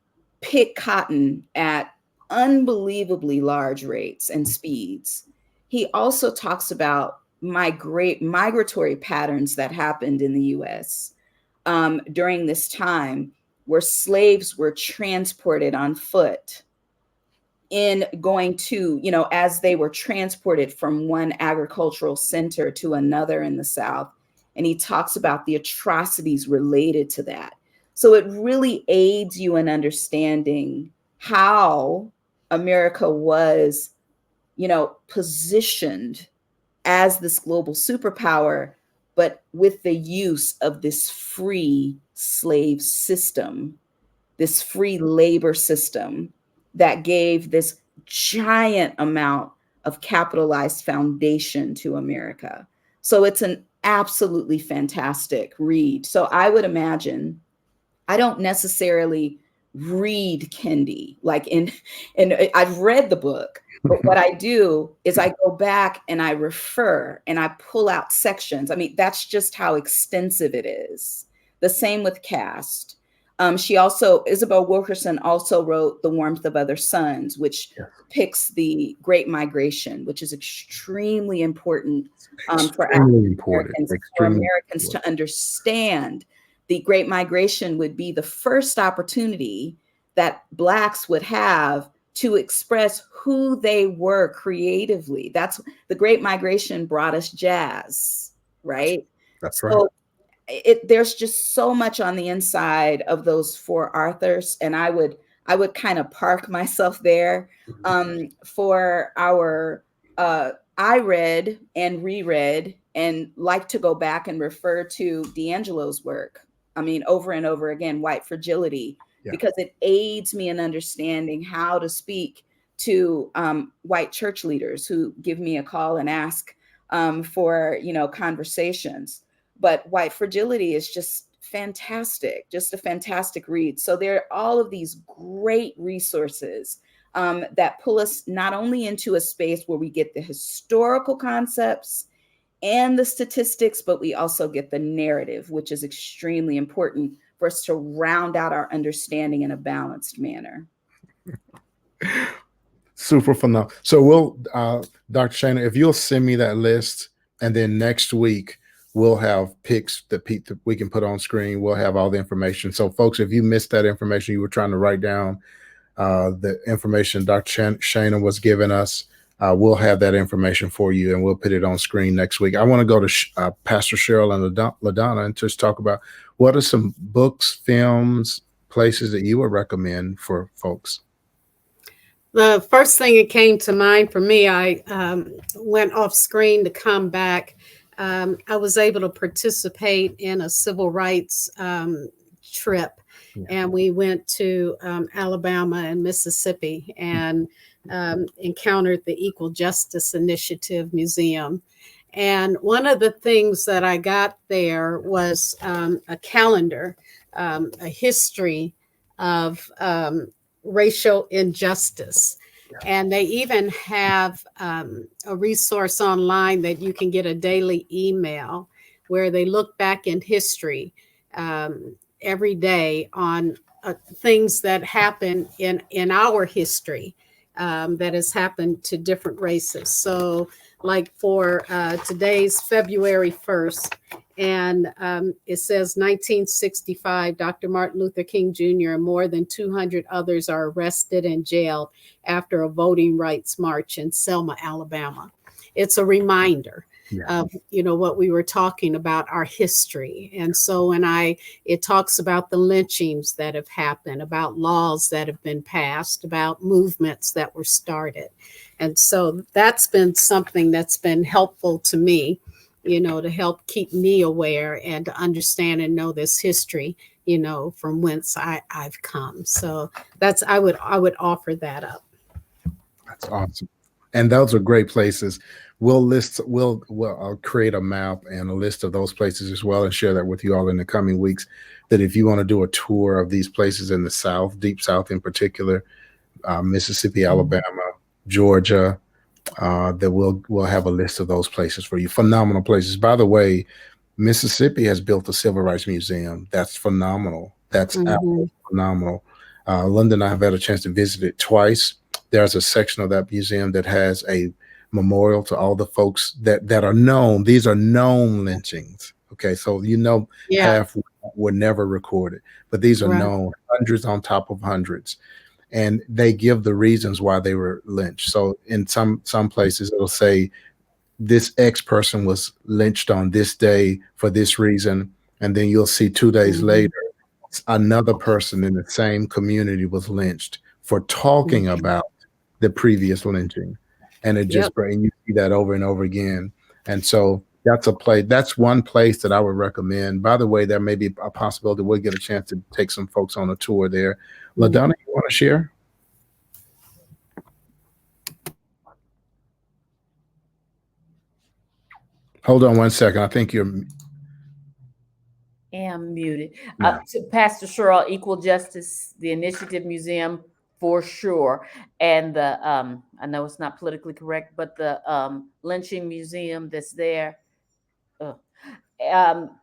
pick cotton at unbelievably large rates and speeds. He also talks about migratory patterns that happened in the US during this time, where slaves were transported on foot in going to, as they were transported from one agricultural center to another in the South. And he talks about the atrocities related to that. So it really aids you in understanding how America was positioned as this global superpower, but with the use of this free slave system, this free labor system that gave this giant amount of capitalized foundation to America. So it's an absolutely fantastic read. So I would imagine, I don't necessarily read Kendi, and I've read the book, but what I do is I go back and I refer and I pull out sections. I mean, that's just how extensive it is. The same with Caste. Isabel Wilkerson also wrote The Warmth of Other Suns, which picks the Great Migration, which is extremely important for Americans to understand. The Great Migration would be the first opportunity that Blacks would have to express who they were creatively. That's the Great Migration brought us jazz, right? That's right. So there's just so much on the inside of those four authors, and I would kind of park myself there. For our, I read and reread and like to go back and refer to D'Angelo's work. I mean, over and over again, White Fragility, because it aids me in understanding how to speak to white church leaders who give me a call and ask for, conversations. But White Fragility is just fantastic, just a fantastic read. So there are all of these great resources that pull us not only into a space where we get the historical concepts and the statistics, but we also get the narrative, which is extremely important for us to round out our understanding in a balanced manner. Super phenomenal. So we'll, Dr. Shana, if you'll send me that list, and then next week we'll have picks that we can put on screen. We'll have all the information. So folks, if you missed that information, you were trying to write down the information Dr. Shana was giving us, we'll have that information for you, and we'll put it on screen next week. I want to go to Pastor Cheryl and LaDonna and just talk about what are some books, films, places that you would recommend for folks. The first thing that came to mind for me, I went off screen to come back. I was able to participate in a civil rights trip, and we went to Alabama and Mississippi and encountered the Equal Justice Initiative Museum. And one of the things that I got there was a calendar, a history of racial injustice. And they even have a resource online that you can get a daily email where they look back in history every day on things that happen in our history that has happened to different races. So like for today's February 1st, and it says 1965, Dr. Martin Luther King Jr. and more than 200 others are arrested and jailed after a voting rights march in Selma, Alabama. It's a reminder of, what we were talking about, our history. And so it talks about the lynchings that have happened, about laws that have been passed, about movements that were started. And so that's been something that's been helpful to me, to help keep me aware and to understand and know this history, from whence I've come. So I would offer that up. That's awesome. And those are great places. I'll create a map and a list of those places as well and share that with you all in the coming weeks, that if you want to do a tour of these places in the South, Deep South in particular, Mississippi, Alabama, Georgia, that we'll have a list of those places for you. Phenomenal places. By the way, Mississippi has built a civil rights museum. That's phenomenal. That's absolutely phenomenal. London and I have had a chance to visit it twice. There's a section of that museum that has a memorial to all the folks that are known. These are known lynchings. Okay, so half were never recorded, but these are known, hundreds on top of hundreds. And they give the reasons why they were lynched. So in some places, it'll say this X person was lynched on this day for this reason. And then you'll see 2 days later, another person in the same community was lynched for talking about the previous lynching. and it just Yep. and you see that over and over again. And so that's one place that I would recommend. By the way, there may be a possibility we'll get a chance to take some folks on a tour there. LaDonna, you want to share? Hold on one second. I think you're. Am muted. Yeah. To Pastor Cheryl, Equal Justice, the Initiative Museum for sure, and the I know it's not politically correct, but the lynching museum that's there.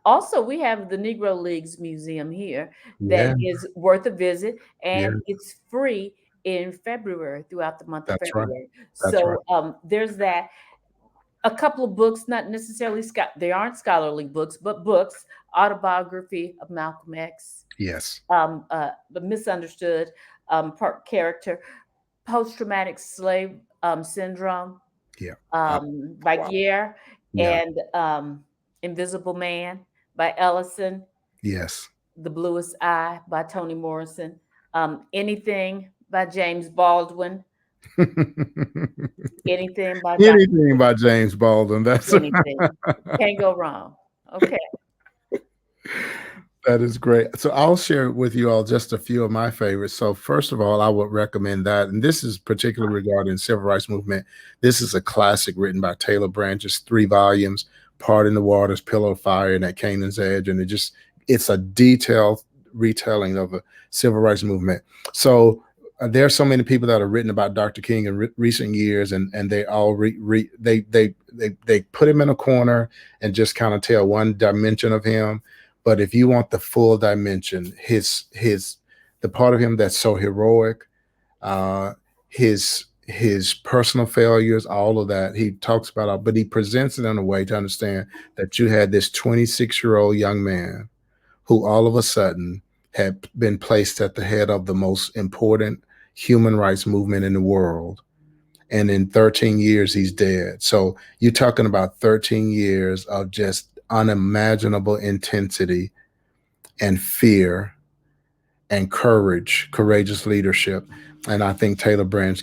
Also, we have the Negro Leagues Museum here that is worth a visit, and it's free in February, throughout the month of February. So there's that. A couple of books, not necessarily they aren't scholarly books, but books. Autobiography of Malcolm X. Yes. The misunderstood character. Post-traumatic slave syndrome. Yeah. By Guerre, and Invisible Man by Ellison. Yes. The Bluest Eye by Toni Morrison. Anything by James Baldwin. Anything by James Baldwin. That's anything. Can't go wrong. Okay. That is great. So I'll share with you all just a few of my favorites. So first of all, I would recommend that, and this is particularly regarding civil rights movement. This is a classic written by Taylor Branch. It's 3 volumes, Part in the Waters, Pillow of Fire, and At Canaan's Edge. And it's a detailed retelling of the civil rights movement. So there are so many people that have written about Dr. King in recent years, and they all they put him in a corner and just kind of tell one dimension of him. But if you want the full dimension, the part of him that's so heroic, his personal failures, all of that, he talks about, but he presents it in a way to understand that you had this 26-year-old young man who all of a sudden had been placed at the head of the most important human rights movement in the world. And in 13 years, he's dead. So you're talking about 13 years of just unimaginable intensity and fear and courageous leadership. And I think Taylor Branch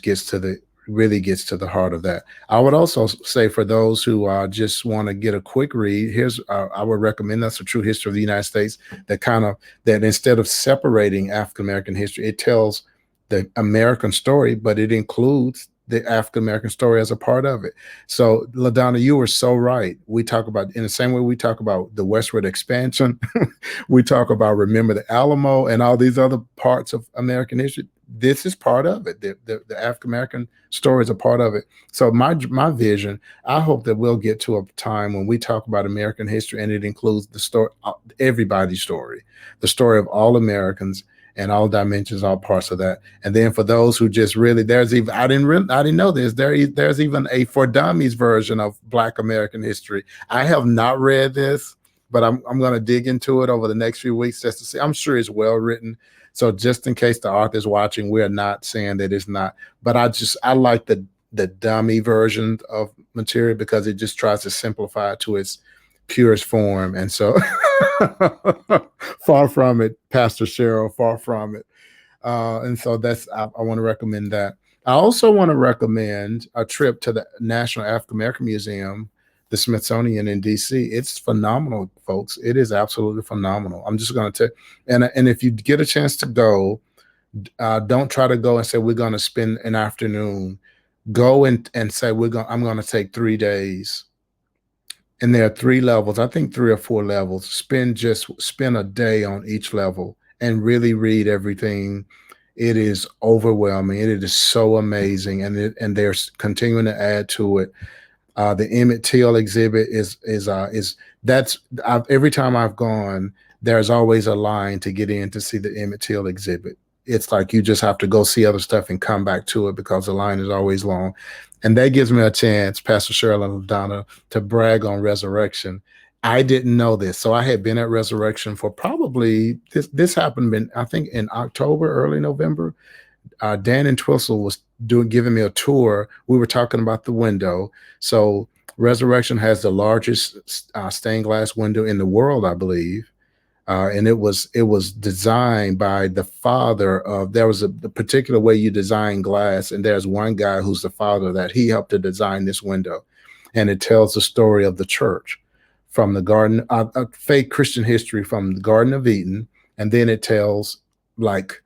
really gets to the heart of that. I would also say for those who just want to get a quick read, I would recommend That's a True History of the United States, that instead of separating African-American history, it tells the American story, but it includes the African-American story as a part of it. So LaDonna, you were so right. We talk about, in the same way we talk about the westward expansion, we talk about Remember the Alamo and all these other parts of American history. This is part of it. The African-American story is a part of it. So my vision, I hope that we'll get to a time when we talk about American history and it includes the story, everybody's story, the story of all Americans and all dimensions, all parts of that. And then for those who just really, I didn't know this. There's even a For Dummies version of Black American history. I have not read this, but I'm going to dig into it over the next few weeks just to see. I'm sure it's well written. So just in case the author's watching, we're not saying that it's not. But I like the dummy version of material because it just tries to simplify it to its purest form. And so far from it, Pastor Cheryl, far from it. And so I want to recommend that. I also want to recommend a trip to the National African American Museum, the Smithsonian in DC. It's phenomenal, folks. It is absolutely phenomenal. I'm just going to tell, and if you get a chance to go, don't try to go and say, we're going to spend an afternoon. Go and say, I'm going to take 3 days. And there are 3 levels, I think 3 or 4 levels. Spend a day on each level and really read everything. It is overwhelming. It is so amazing. And they're continuing to add to it. The Emmett Till exhibit every time I've gone, there's always a line to get in to see the Emmett Till exhibit. It's like you just have to go see other stuff and come back to it because the line is always long. And that gives me a chance, Pastor Cheryl and LaDonna, to brag on Resurrection. I didn't know this. So I had been at Resurrection for probably, this happened, I think in October, early November. Dan and Twistle was giving me a tour. We were talking about the window. So Resurrection has the largest stained glass window in the world, I believe. and it was designed by the father of. There was a particular way you design glass, and there's one guy who's the father that he helped to design this window, and it tells the story of the church from the garden, faith Christian history from the Garden of Eden, and then it tells like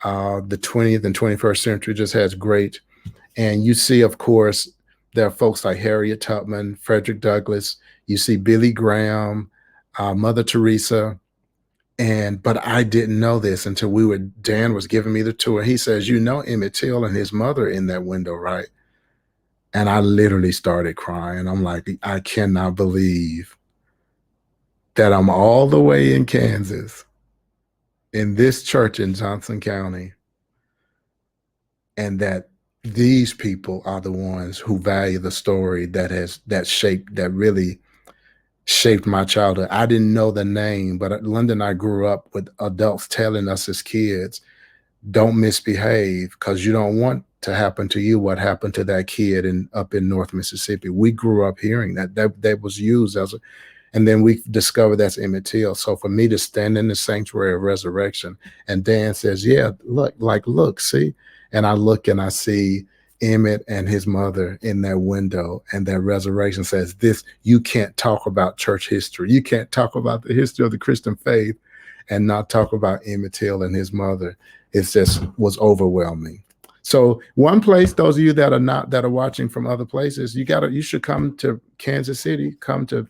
the 20th and 21st century. Just has great, and you see, of course, there are folks like Harriet Tubman, Frederick Douglass. You see Billy Graham, Mother Teresa. But I didn't know this until Dan was giving me the tour. He says, you know, Emmett Till and his mother in that window, right? And I literally started crying. I'm like, I cannot believe that I'm all the way in Kansas in this church in Johnson County, and that these people are the ones who value the story that really shaped my childhood. I didn't know the name, but Linda and I grew up with adults telling us as kids, don't misbehave because you don't want to happen to you what happened to that kid up in North Mississippi. We grew up hearing that was used as and then we discovered that's Emmett Till. So for me to stand in the sanctuary of resurrection, and Dan says, yeah, look, see, and I look and I see Emmett and his mother in that window, and that resurrection says this: you can't talk about church history. You can't talk about the history of the Christian faith and not talk about Emmett Till and his mother. It just was overwhelming. So one place, those of you that are watching from other places, you should come to Kansas City, come to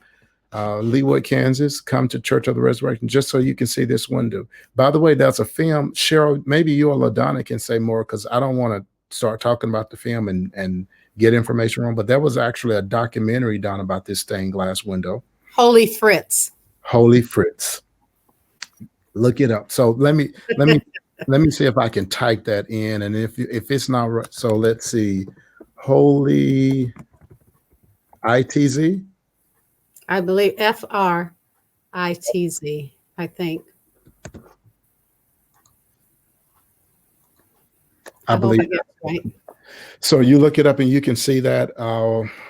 Leawood, Kansas, come to Church of the Resurrection, just so you can see this window. By the way, that's a film. Cheryl, maybe you or LaDonna can say more, because I don't want to start talking about the film and get information wrong, but there was actually a documentary done about this stained glass window. Holy Fritz. Holy Fritz. Look it up. So let me see if I can type that in, and if it's not right, so let's see. Holy ITZ. I believe FRITZ, I think. I believe that's right. So you look it up and you can see that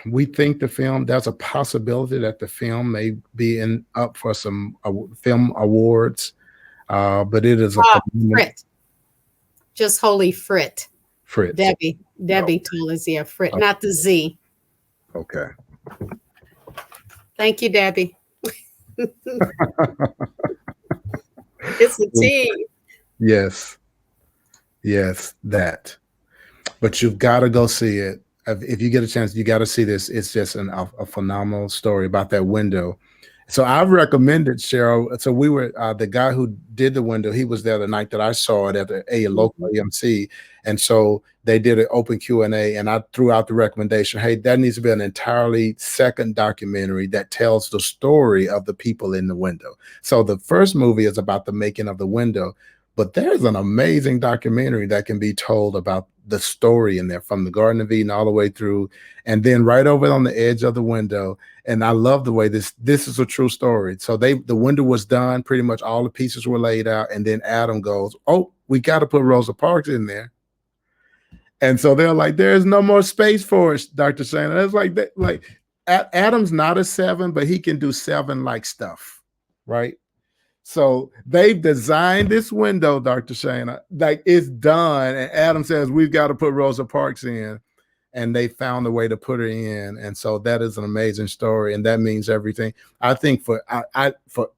we think there's a possibility that the film may be up for some film awards, but it is Frit. Just Holy Frit. Fritz. Debbie told us, yeah, Frit, not the Z. Okay. Thank you, Debbie. It's a T. Yes, that. But you've got to go see it. If you get a chance, you got to see this. It's just a phenomenal story about that window. So I've recommended, Cheryl. So we were the guy who did the window. He was there the night that I saw it at a local AMC, and so they did an open Q&A, and I threw out the recommendation. Hey, that needs to be an entirely second documentary that tells the story of the people in the window. So the first movie is about the making of the window, but there's an amazing documentary that can be told about the story in there from the Garden of Eden all the way through, and then right over on the edge of the window. And I love the way this is a true story. So the window was done, pretty much all the pieces were laid out, and then Adam goes, oh, we got to put Rosa Parks in there. And so they're like, there's no more space for us, Dr. Shana. That's like Adam's not a 7, but he can do 7-like stuff, right? So they've designed this window, Dr. Shana, like it's done. And Adam says, we've got to put Rosa Parks in. And they found a way to put her in. And so that is an amazing story. And that means everything. I think for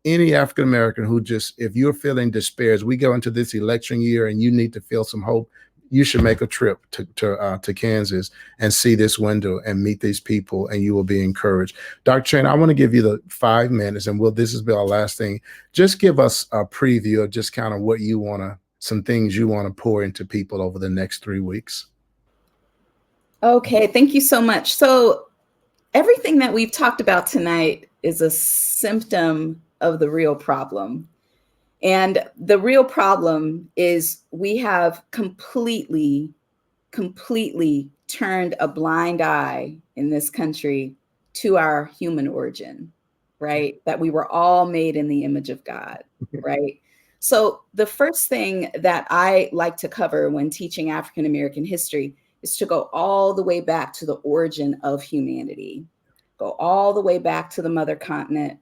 any African-American who if you're feeling despair, as we go into this election year and you need to feel some hope, you should make a trip to Kansas and see this window and meet these people, and you will be encouraged. Dr. Shana, I want to give you the 5 minutes, and this will be our last thing. Just give us a preview of just kind of some things you want to pour into people over the next 3 weeks. Okay, thank you so much. So everything that we've talked about tonight is a symptom of the real problem. And the real problem is we have completely turned a blind eye in this country to our human origin, right? That we were all made in the image of God, right? So the first thing that I like to cover when teaching African-American history is to go all the way back to the origin of humanity, go all the way back to the mother continent,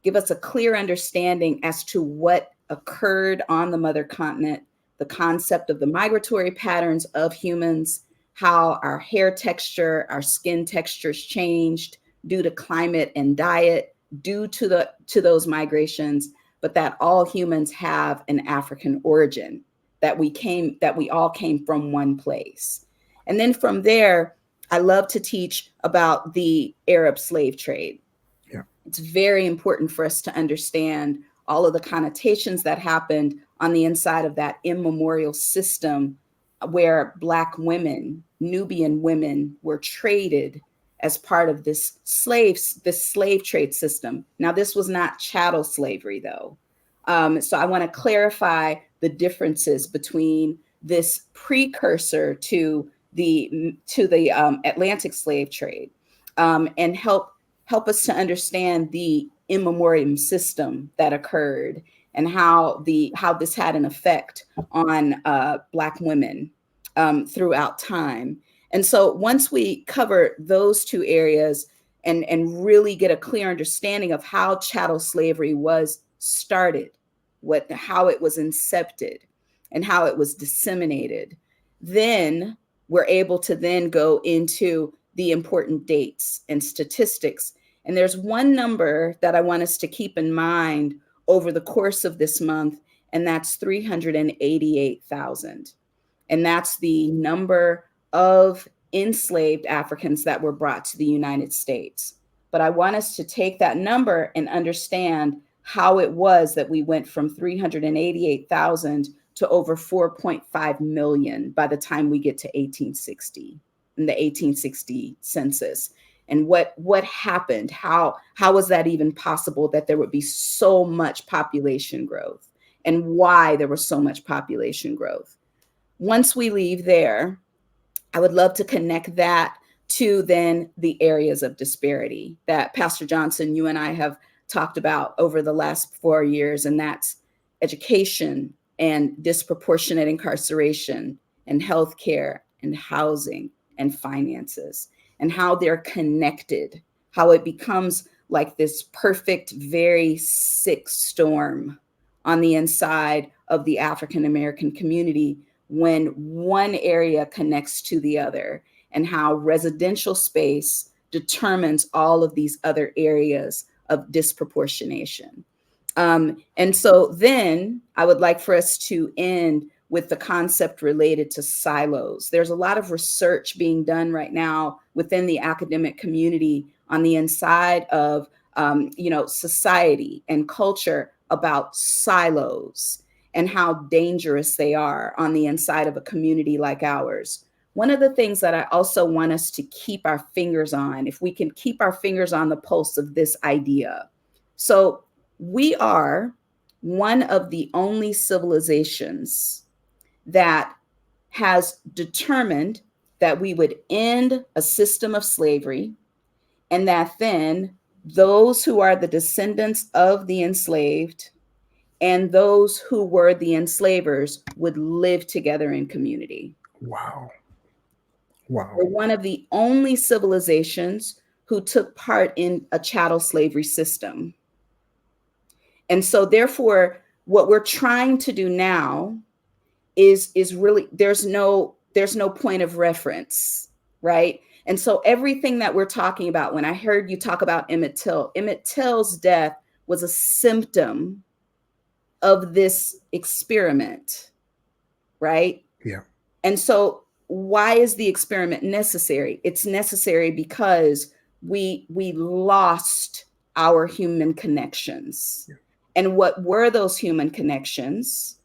give us a clear understanding as to what occurred on the mother continent, the concept of the migratory patterns of humans, how our hair texture, our skin textures changed due to climate and diet, due to those migrations, but that all humans have an African origin, that we all came from one place. And then from there, I love to teach about the Arab slave trade. Yeah. It's very important for us to understand all of the connotations that happened on the inside of that immemorial system where Black women, Nubian women, were traded as part of this slave trade system. Now, this was not chattel slavery, though. So I want to clarify the differences between this precursor to the Atlantic slave trade, and help us to understand the in memoriam system that occurred and how this had an effect on Black women throughout time. And so once we cover those two areas and really get a clear understanding of how chattel slavery was started, how it was incepted, and how it was disseminated, then we're able to then go into the important dates and statistics. And there's one number that I want us to keep in mind over the course of this month, and that's 388,000. And that's the number of enslaved Africans that were brought to the United States. But I want us to take that number and understand how it was that we went from 388,000 to over 4.5 million by the time we get to 1860, in the 1860 census. And what happened? How was that even possible that there would be so much population growth, and why there was so much population growth? Once we leave there, I would love to connect that to then the areas of disparity that Pastor Johnson, you and I have talked about over the last 4 years, and that's education and disproportionate incarceration and healthcare and housing and finances, and how they're connected, how it becomes like this perfect, very sick storm on the inside of the African American community when one area connects to the other, and how residential space determines all of these other areas of disproportionation. And so then I would like for us to end with the concept related to silos. There's a lot of research being done right now within the academic community on the inside of society and culture about silos and how dangerous they are on the inside of a community like ours. One of the things that I also want us to keep our fingers on, if we can keep our fingers on the pulse of this idea. So we are one of the only civilizations that has determined that we would end a system of slavery, and that then those who are the descendants of the enslaved and those who were the enslavers would live together in community. Wow. Wow. We're one of the only civilizations who took part in a chattel slavery system. And so therefore, what we're trying to do now is really, there's no point of reference, right? And so everything that we're talking about, when I heard you talk about Emmett Till's death was a symptom of this experiment, right? Yeah. And so why is the experiment necessary? It's necessary because we lost our human connections. Yeah. And what were those human connections?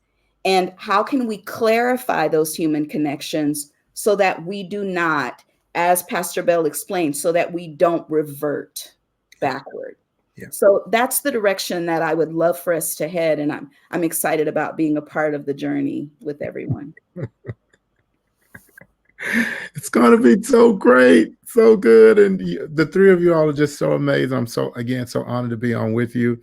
And how can we clarify those human connections so that we do not, as Pastor Bell explained, so that we don't revert backward? Yeah. So that's the direction that I would love for us to head. And I'm excited about being a part of the journey with everyone. It's going to be so great, so good. And the three of you all are just so amazing. I'm so honored to be on with you.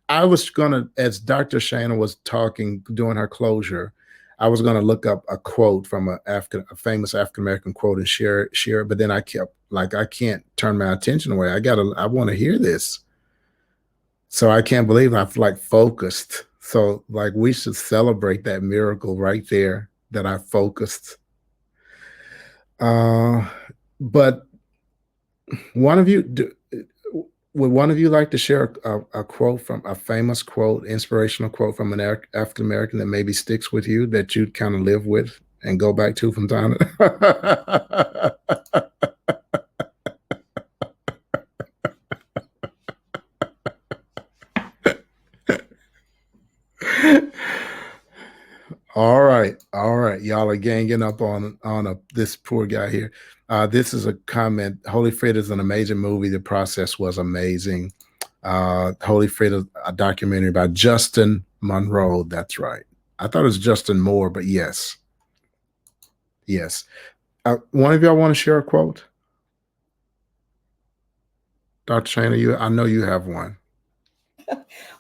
I was going to, as Dr. Shana was talking, doing her closure, I was going to look up a quote from a famous African-American quote and share it. But then I kept I can't turn my attention away. I want to hear this. So I can't believe I've like focused. So like we should celebrate that miracle right there that I focused. But one of you, would one of you like to share a quote from a famous quote, inspirational quote from an African American that maybe sticks with you that you'd kind of live with and go back to from time to All right, y'all are ganging up on this poor guy here. This is a comment. Holy Fritter is an amazing movie. The process was amazing. Holy Fritter, a documentary by Justin Monroe. That's right. I thought it was Justin Moore, but yes. One of y'all want to share a quote? Dr. Shana, I know you have one.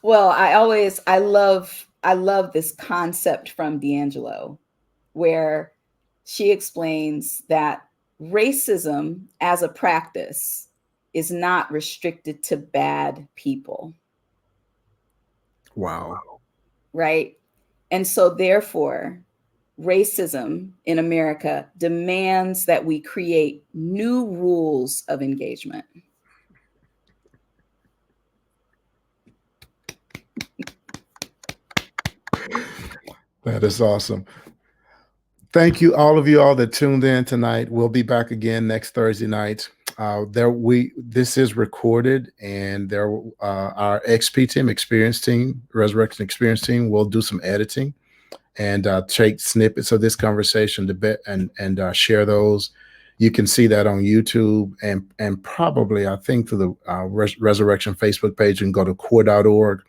Well, I love this concept from D'Angelo, where she explains that racism as a practice is not restricted to bad people. Wow. Right? And so therefore, racism in America demands that we create new rules of engagement. That is awesome. Thank you, all of you all that tuned in tonight. We'll be back again next Thursday night. This is recorded, and our XP team, experience team, Resurrection Experience team, will do some editing and take snippets of this conversation and share those. You can see that on YouTube and probably, I think, through the Resurrection Facebook page. You can go to core.org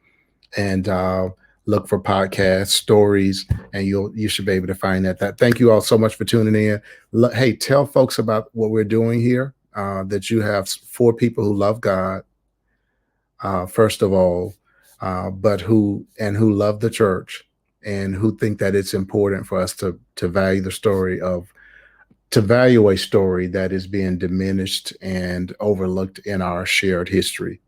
and look for podcast stories, and you should be able to find that. Thank you all so much for tuning in. Hey, tell folks about what we're doing here, that you have 4 people who love God, first of all, but who love the church and who think that it's important for us to value a story that is being diminished and overlooked in our shared history.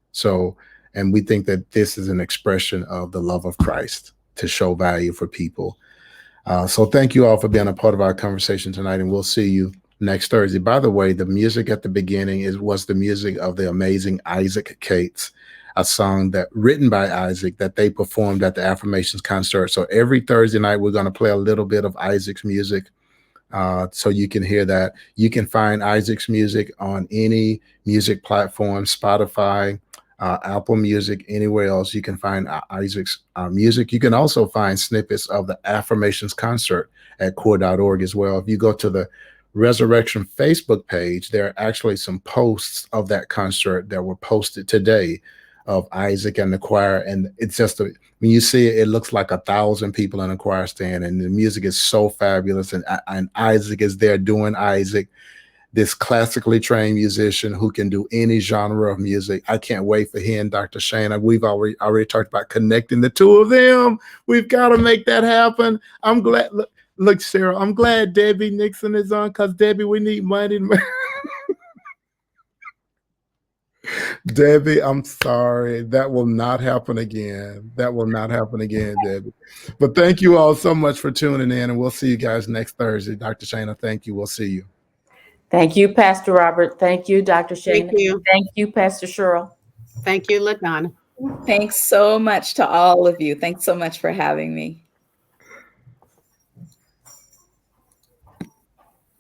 And we think that this is an expression of the love of Christ to show value for people. So thank you all for being a part of our conversation tonight, and we'll see you next Thursday. By the way, the music at the beginning was the music of the amazing Isaac Cates, a song written by Isaac that they performed at the Affirmations concert. So every Thursday night, we're going to play a little bit of Isaac's music. So you can hear that. You can find Isaac's music on any music platform, Spotify, Apple Music, anywhere else. You can find Isaac's music. You can also find snippets of the Affirmations concert at core.org as well. If you go to the Resurrection Facebook page, there are actually some posts of that concert that were posted today of Isaac and the choir. And it's just, when you see it, it looks like 1,000 people in a choir stand, and the music is so fabulous. And Isaac is there doing Isaac, this classically trained musician who can do any genre of music. I can't wait for he and Dr. Shana. We've already talked about connecting the two of them. We've got to make that happen. I'm glad. Look, Sarah, I'm glad Debbie Nixon is on, because Debbie, we need money. Debbie, I'm sorry. That will not happen again. Debbie. But thank you all so much for tuning in, and we'll see you guys next Thursday. Dr. Shana, thank you. We'll see you. Thank you, Pastor Robert. Thank you, Dr. Shana. Thank you. Thank you, Pastor Cheryl. Thank you, LaDonna. Thanks so much to all of you. Thanks so much for having me.